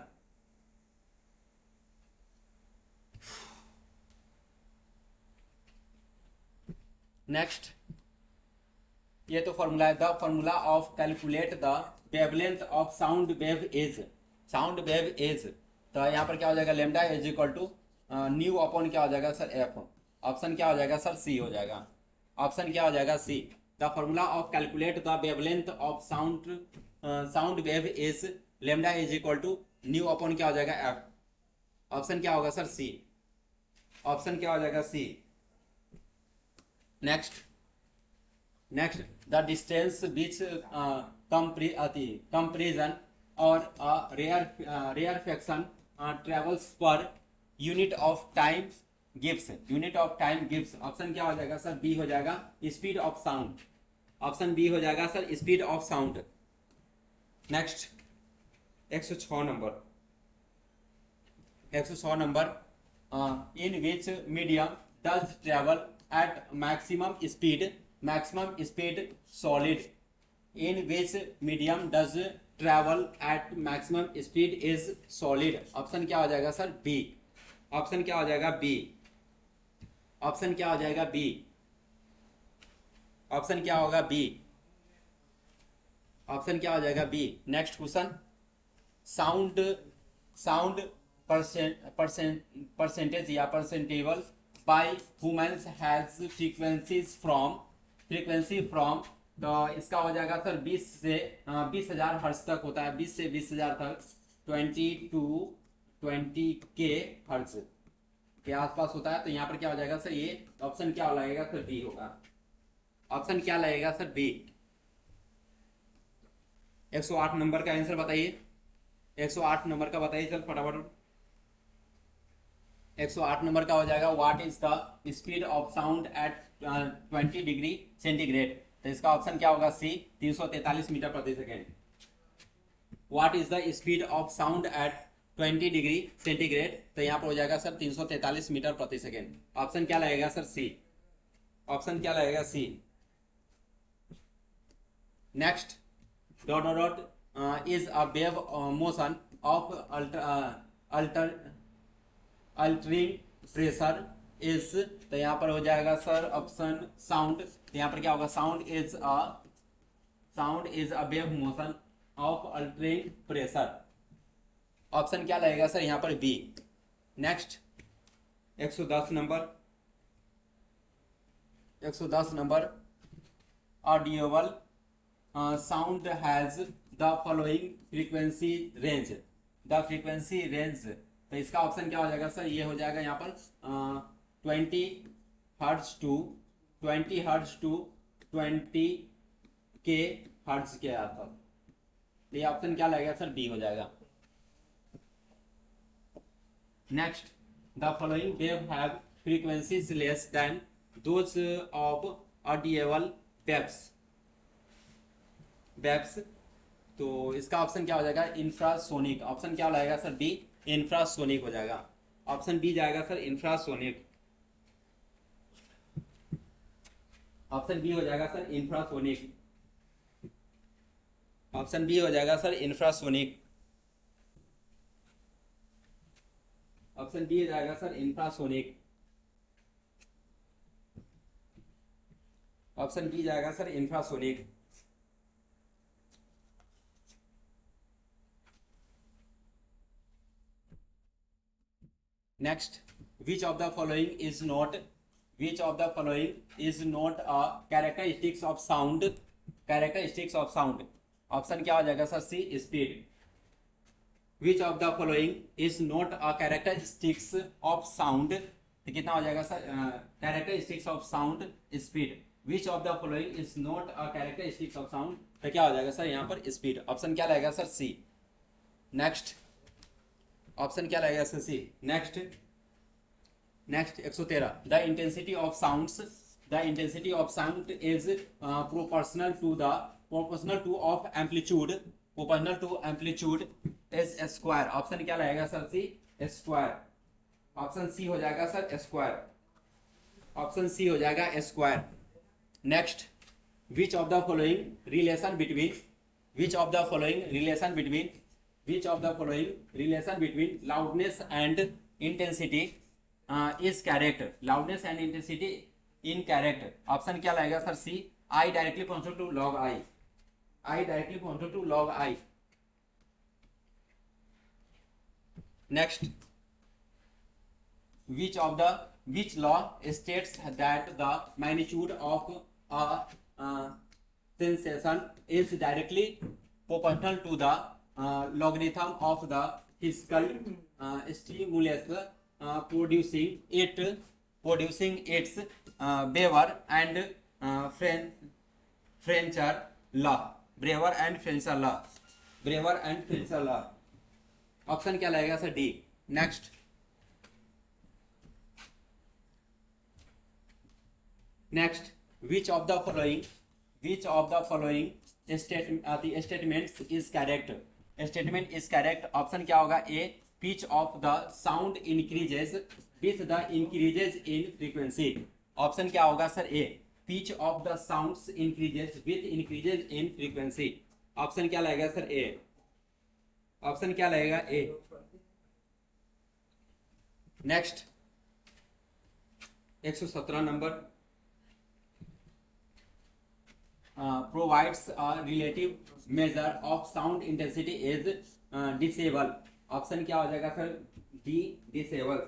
Next, ये तो फॉर्मूला है। The formula of calculate the wavelength of sound wave is, sound wave is, तो यहाँ पर क्या हो जाएगा lambda is equal to nu upon क्या हो जाएगा सर एफ। ऑप्शन क्या हो जाएगा सर सी हो जाएगा। ऑप्शन क्या हो जाएगा C. The formula of calculate the wavelength of sound wave is lambda is equal to nu upon क्या हो जाएगा एफ। ऑप्शन क्या होगा सर सी। ऑप्शन क्या हो जाएगा सी। नेक्स्ट, द डिस्टेंस बीच कंपेरिजन और rarefaction travels per unit of time gives, unit of time gives. Option क्या हो जाएगा सर बी हो जाएगा speed of sound. Option B हो जाएगा sir speed of sound. Next 106 number, 106 number, in which medium does travel at maximum speed solid, in which medium does travel at maximum speed is solid। Option क्या हो जाएगा sir B. Option क्या हो जाएगा B. Option क्या हो जाएगा B. Option क्या होगा बी। ऑप्शन क्या हो जाएगा B. Next question, sound percentage या perceptible by humans has frequency from, तो इसका हो जाएगा सर 20 से 20,000 हर्ट्ज तक होता है, 20 से 20,000 तक, 20 to 20 के हर्ट्ज के आसपास होता है। तो यहाँ पर क्या हो जाएगा सर ये ऑप्शन क्या लगेगा सर बी होगा। ऑप्शन क्या लगेगा सर बी। 108 नंबर का आंसर बताइए, 108 नंबर का बताइए सर फटाफट। 108 नंबर का हो जाएगा what is the speed of sound at 20 degree centigrade. तो इसका ऑप्शन क्या होगा सी, 343 मीटर प्रति second. What is the speed of sound at 20 degree centigrade, तो यहाँ पर हो जाएगा सर 343 मीटर प्रति सेकेंड। ऑप्शन क्या लगेगा सर सी। ऑप्शन क्या लगेगा C. Next, dot dot is a wave motion of altering pressure is, तो यहाँ पर हो जाएगा सर ऑप्शन साउंड। तो यहाँ पर क्या होगा sound is a wave motion of altering pressure. Option क्या लगेगा सर यहाँ पर B. Next 110 number, 110 number, audible sound has the following frequency range, the frequency range. तो इसका ऑप्शन क्या हो जाएगा सर ये हो जाएगा यहाँ पर 20 हर्ट्ज टू 20 हर्ट्ज टू 20 के हर्ट्ज के आसपास। ये ऑप्शन क्या लगेगा सर बी हो जाएगा। Next, the following wave have frequencies less than those of audible waves. तो इसका ऑप्शन क्या हो जाएगा इंफ्रासोनिक। ऑप्शन क्या लगेगा सर बी, इंफ्रासोनिक हो जाएगा। ऑप्शन बी जाएगा सर इंफ्रासोनिक। ऑप्शन बी हो जाएगा सर इंफ्रासोनिक। ऑप्शन बी हो जाएगा सर इंफ्रासोनिक। ऑप्शन बी हो जाएगा सर इंफ्रासोनिक। ऑप्शन बी जाएगा sir infrasonic. Next, which of the following is not a characteristics of sound, characteristics of sound। Option क्या हो जाएगा sir C speed. which of the following is not a characteristics of sound, तो कितना हो जाएगा sir characteristics of sound speed. which of the following is not a characteristics of sound, तो क्या हो जाएगा सर यहाँ पर स्पीड। ऑप्शन क्या लगेगा सर सी। नेक्स्ट, ऑप्शन क्या लगेगा sir C. Next next 113, the intensity of sounds, the intensity of sound is proportional to the proportional to of amplitude, proportional to amplitude is square. Option क्या रहेगा sir? C, square. Option C हो जाएगा sir square, option C हो जाएगा square. Next, which of the following relation between, which of the following relation between, which of the following relation between loudness and intensity is correct, loudness and intensity in correct. Option क्या लगेगा sir? C, I directly proportional to log I, I directly proportional to log I. Next, which of the which law states that the magnitude of a sensation is directly proportional to the logarithm of the physical stimulus producing its Weber and Frencher law, Weber and Frencher law, Weber and Frencher law। Option क्या लगेगा sir? D. Next, next, which of the following, which of the following statements is correct, statement is correct। Option क्या होगा? ए, pitch of the sound increases with the increases in frequency। Option क्या होगा sir? A, pitch of the sounds increases with increases in frequency। Option क्या लगेगा sir? A, option क्या लगेगा? A. Next 117 number, provides a relative measure of sound intensity is decibel। Option क्या हो जाएगा sir? D, decibel।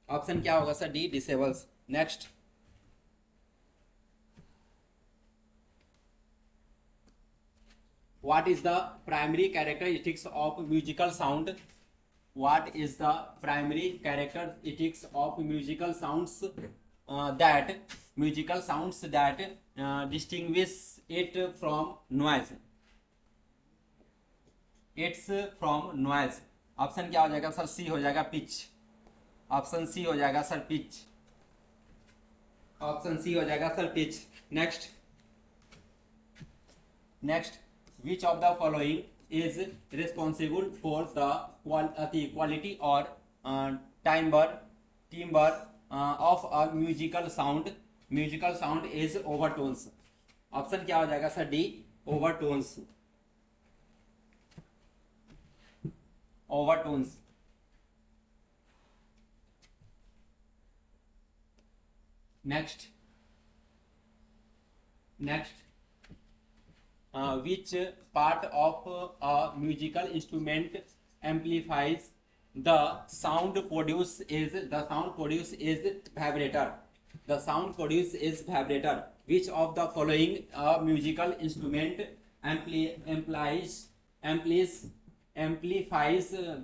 Option क्या होगा sir? D, decibels। Next, what is the primary characteristics of musical sound, what is the primary characteristics of musical sounds that musical sounds that distinguish it from noise, it's from noise। Option क्या हो जाएगा sir? C हो जाएगा, pitch. Option C हो जाएगा sir, pitch. Option C हो जाएगा sir, pitch. Next, next, which of the following is responsible for the quality or timbre of a musical sound, musical sound is overtones। Option क्या हो जाएगा sir? D, overtones, overtones। Next, next, which part of a musical instrument amplifies the sound produced is, the sound produced is vibrator, the sound produced is vibrator। which of the following musical instrument amplifies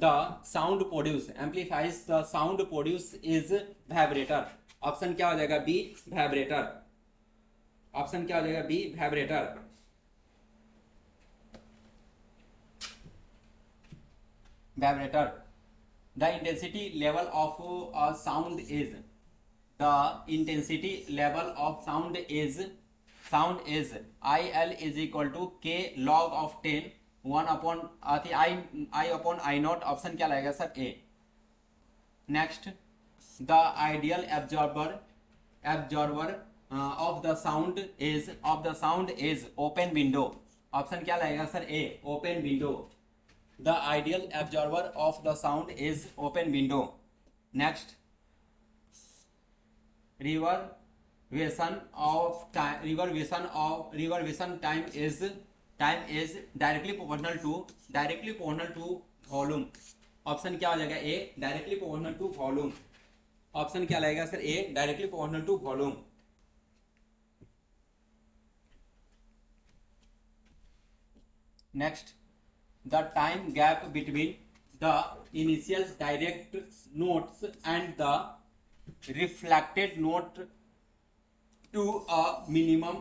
the sound produced, amplifies the sound produced is vibrator। Option क्या हो जाएगा? B, vibrator। Option क्या हो जाएगा? B, vibrator। vibrator। the intensity level of a sound is, the intensity level of sound is IL is equal to K log of 10 1 upon I upon I naught। Option क्या लगेगा sir? A. Next, the ideal absorber of the sound is open window। Option क्या लगेगा sir? A, open window। The ideal absorber of the sound is open window। Next, reversion time is directly proportional to volume। Option क्या हो जाएगा? A, directly proportional to volume. Option क्या लगेगा sir? A, directly proportional to volume. Next, the time gap between the initial direct notes and the reflected note to a minimum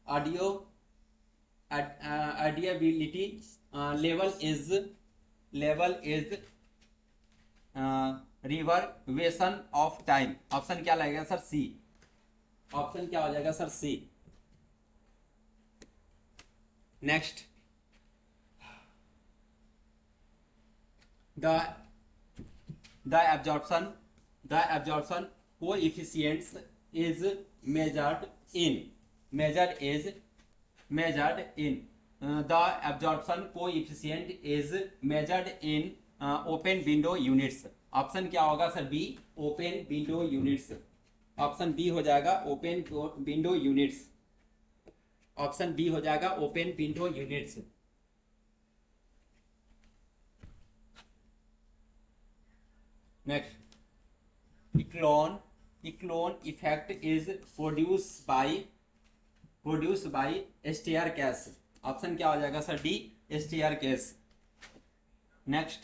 audibility level is reverberation of time. Option क्या लगेगा sir? C. Option क्या हो जाएगा sir? C. Next, the absorption, the absorption coefficients is measured in, the absorption coefficient is measured in open window units। Option क्या होगा sir? B, open window units. Option B हो जाएगा open window units. Option B हो जाएगा open window units. Next, echelon effect is produced by staircase. Option क्या हो जाएगा sir? D, staircase. Next,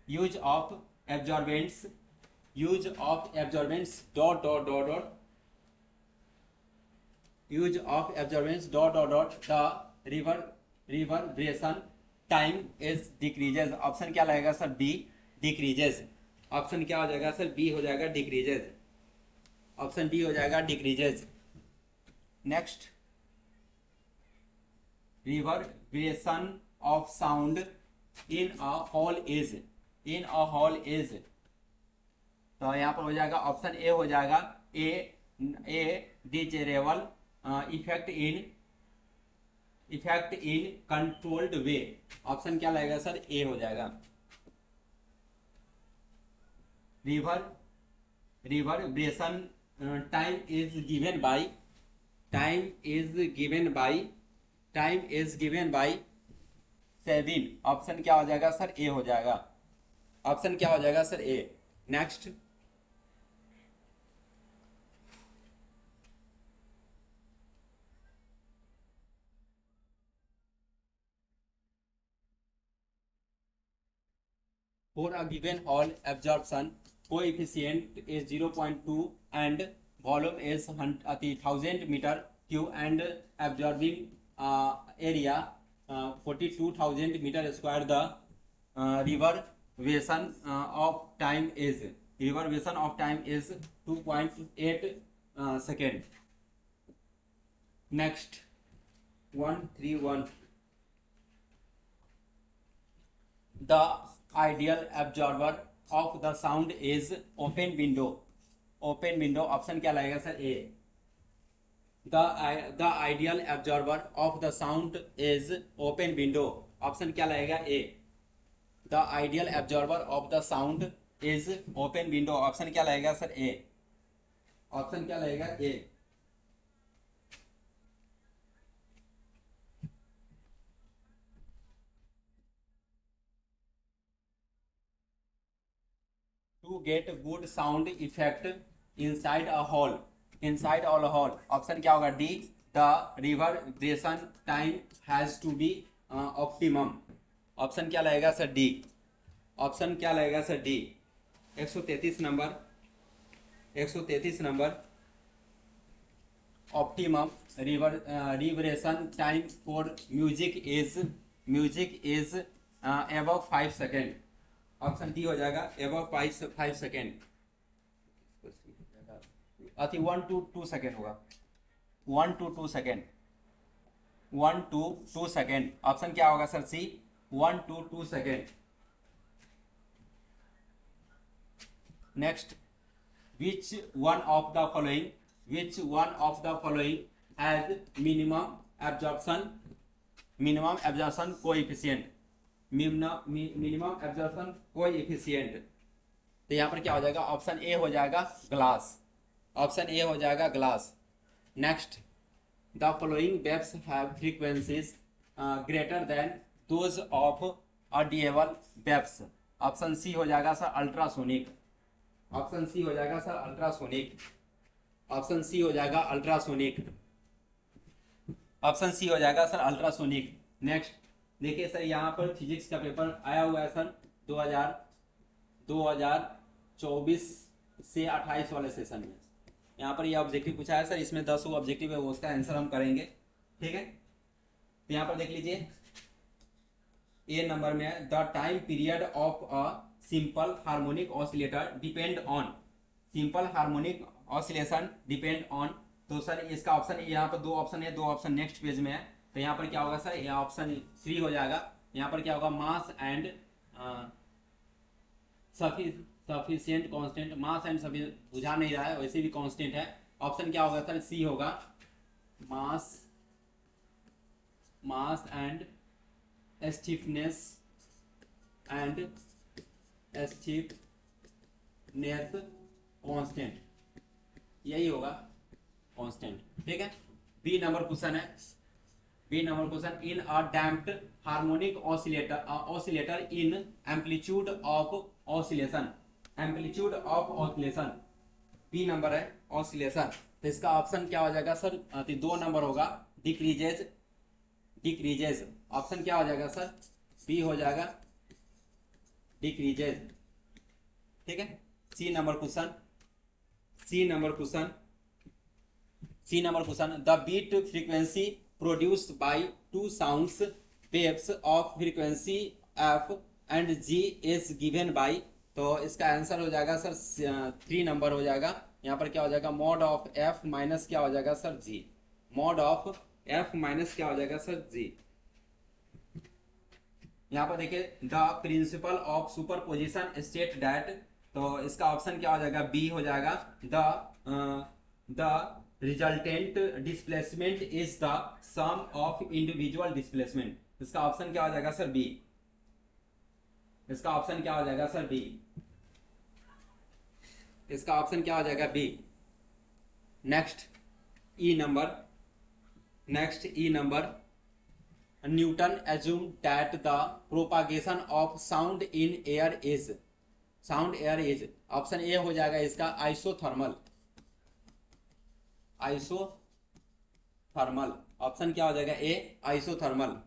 use of absorbents dot dot dot dot, use of absorbents dot dot dot, the reverberation time is decreases. Option क्या लगेगा sir? B, decreases. Option क्या हो जाएगा sir? B हो जाएगा डिक्रीजेज। ऑप्शन बी हो जाएगा decreases. Next, reverberation of sound in a hall is, तो यहाँ पर हो जाएगा ऑप्शन ए हो जाएगा A desirable effect in controlled way. Option क्या लगेगा सर? ए हो जाएगा। Reverberation time is given by 7। Option क्या हो जाएगा सर? ए हो जाएगा। ऑप्शन क्या हो जाएगा sir? A. Next, for a given hall, absorption coefficient is 0.2 and volume is 1000 meter cube and absorbing area 42,000 meter square. The reverberation of time is 2.8 second. Next, 131. The ideal absorber of the sound is open window। Option क्या लगेगा sir? A. the ideal absorber of the sound is open window। Option क्या लगेगा? A. the ideal absorber of the sound is open window। Option क्या लगेगा sir? A. Option क्या लगेगा? A. to get good sound effect inside a hall, option क्या होगा? D, the reverberation time has to be optimum. Option क्या लगेगा sir? D. Option क्या लगेगा sir? D. 133 number, optimum reverberation time for music is above 5 second. Option D हो जाएगा above 5 second. 1 to 2 second होगा। 1 to 2 second. Option क्या होगा sir? C, 1 to 2 second. Next, which one of the following has minimum absorption coefficient? Minimum absorption coefficient, तो यहाँ पर क्या हो जाएगा? ऑप्शन ए हो जाएगा ग्लास। ऑप्शन ए हो जाएगा glass. Next, the following waves have frequencies greater than those of audible waves. Option C हो जाएगा सर अल्ट्रासोनिक। ऑप्शन सी हो जाएगा सर अल्ट्रासोनिक। ऑप्शन सी हो जाएगा अल्ट्रासोनिक। ऑप्शन सी हो जाएगा सर अल्ट्रासोनिक। नेक्स्ट देखिए सर, यहाँ पर फिजिक्स का पेपर आया हुआ है सर 2024 से 28 वाले सेशन में। यहाँ पर ये ऑब्जेक्टिव पूछा है सर, इसमें 10 ऑब्जेक्टिव है, वो उसका आंसर हम करेंगे। ठीक है, यहाँ पर देख लीजिए ए नंबर में है the time period of a simple harmonic oscillator depend on, simple harmonic oscillation depend on. तो सर इसका ऑप्शन यहाँ पर दो ऑप्शन है, दो ऑप्शन नेक्स्ट पेज में है। तो यहाँ पर क्या होगा सर, यहाँ ऑप्शन 3 हो जाएगा। यहाँ पर क्या होगा, mass and sufficient constant, mass and sufficient बुझा नहीं रहा है, वैसे भी कांस्टेंट है। ऑप्शन क्या होगा सर, सी होगा, मास एंड स्टिफनेस कांस्टेंट, यही होगा कांस्टेंट। ठीक है। बी नंबर क्वेश्चन है, B number question, in a damped harmonic oscillator in amplitude of oscillation, amplitude of oscillation, B number है ऑसिलेशन। तो इसका ऑप्शन क्या हो जाएगा सर, 2 नंबर होगा, डिक्रीजेज, डिक्रीजेज। ऑप्शन क्या हो जाएगा सर, बी हो जाएगा डिक्रीजेज। ठीक है। C number question, C number question, C number question, the beat frequency produced by two sounds waves of frequency F and G is given by. तो इसका answer हो जाएगा सर 3 नंबर हो जाएगा। यहाँ पर क्या हो जाएगा, मॉड ऑफ एफ माइनस क्या हो जाएगा sir, G, mod of F minus क्या हो जाएगा सर, जी। यहाँ पर देखिए, the principle of superposition state that, तो इसका ऑप्शन क्या हो जाएगा, बी हो जाएगा, the resultant displacement is the sum of individual displacement. इसका ऑप्शन क्या हो जाएगा सर, बी। इसका ऑप्शन क्या हो जाएगा सर, बी। इसका ऑप्शन क्या हो जाएगा, B. Next E number, next E number, Newton assumed that the propagation of sound in air is, sound air is, option A हो जाएगा इसका आइसोथर्मल, आइसोथर्मल। ऑप्शन क्या हो जाएगा, ए आइसोथर्मल।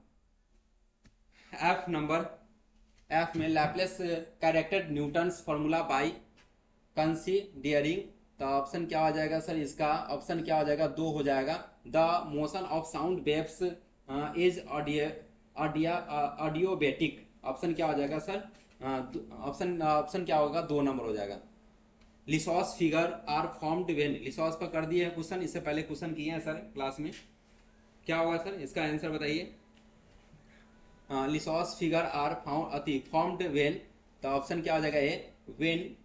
एफ नंबर, एफ में Laplace character Newton's formula bye considering, तो option क्या हो जाएगा सर, इसका ऑप्शन क्या हो जाएगा, 2 हो जाएगा, the motion of sound waves is adiabatic. Option क्या हो जाएगा सर, ऑप्शन क्या होगा, 2 नंबर हो जाएगा। लिसॉस फिगर आर फॉर्म्ड व्हेन, लिसॉस पर कर दिए है क्वेश्चन, इससे पहले क्वेश्चन किए हैं सर क्लास में, क्या होगा सर, इसका आंसर बताइए। Lissajous figure are formed when, तो ऑप्शन क्या हो जाएगा, A, when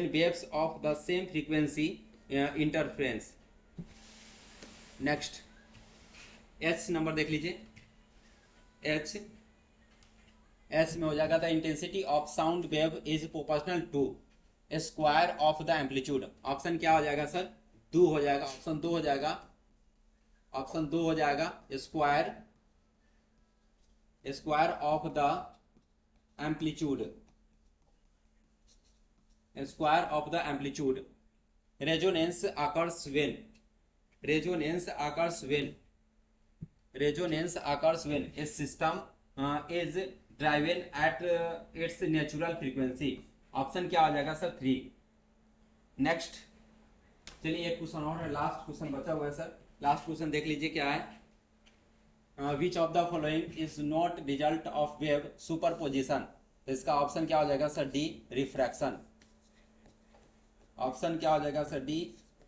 waves of the same frequency interference. Next H number देख लीजिए, एच, एच में हो जाएगा, the intensity of sound wave is proportional to square of the amplitude. Option क्या हो जाएगा सर, 2 हो जाएगा, ऑप्शन 2 हो जाएगा, ऑप्शन 2 हो जाएगा, square, square of the amplitude, square of the amplitude. Resonance occurs when, resonance occurs when, resonance occurs when A system is driven at its natural frequency. Option क्या हो जाएगा सर, 3। नेक्स्ट चलिए एक question और है, last question बचा हुआ है सर, लास्ट क्वेश्चन देख लीजिए क्या है। विच of the following is not result of wave superposition. तो इसका ऑप्शन क्या हो जाएगा सर, डी, रिफ्रैक्शन। ऑप्शन क्या हो जाएगा सर, डी,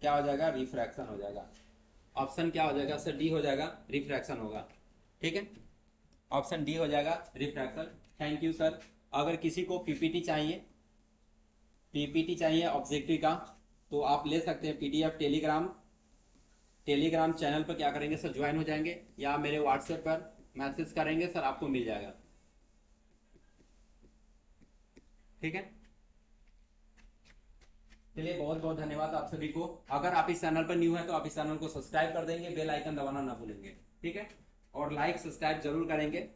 क्या हो जाएगा, रिफ्रैक्शन हो जाएगा। ऑप्शन क्या हो जाएगा सर, डी हो जाएगा, रिफ्रैक्शन होगा। ठीक है, ऑप्शन डी हो जाएगा, रिफ्रैक्शन। Thank you sir. अगर किसी को पीपीटी चाहिए, पीपीटी चाहिए ऑब्जेक्टिव का, तो आप ले सकते हैं पीडीएफ। टेलीग्राम चैनल पर क्या करेंगे सर, ज्वाइन हो जाएंगे, या मेरे व्हाट्सएप पर मैसेज करेंगे सर, आपको मिल जाएगा। ठीक है, चलिए बहुत बहुत धन्यवाद आप सभी को। अगर आप इस चैनल पर न्यू है तो आप इस चैनल को सब्सक्राइब कर देंगे, बेल आइकन दबाना ना भूलेंगे। ठीक है, और लाइक सब्सक्राइब जरूर करेंगे।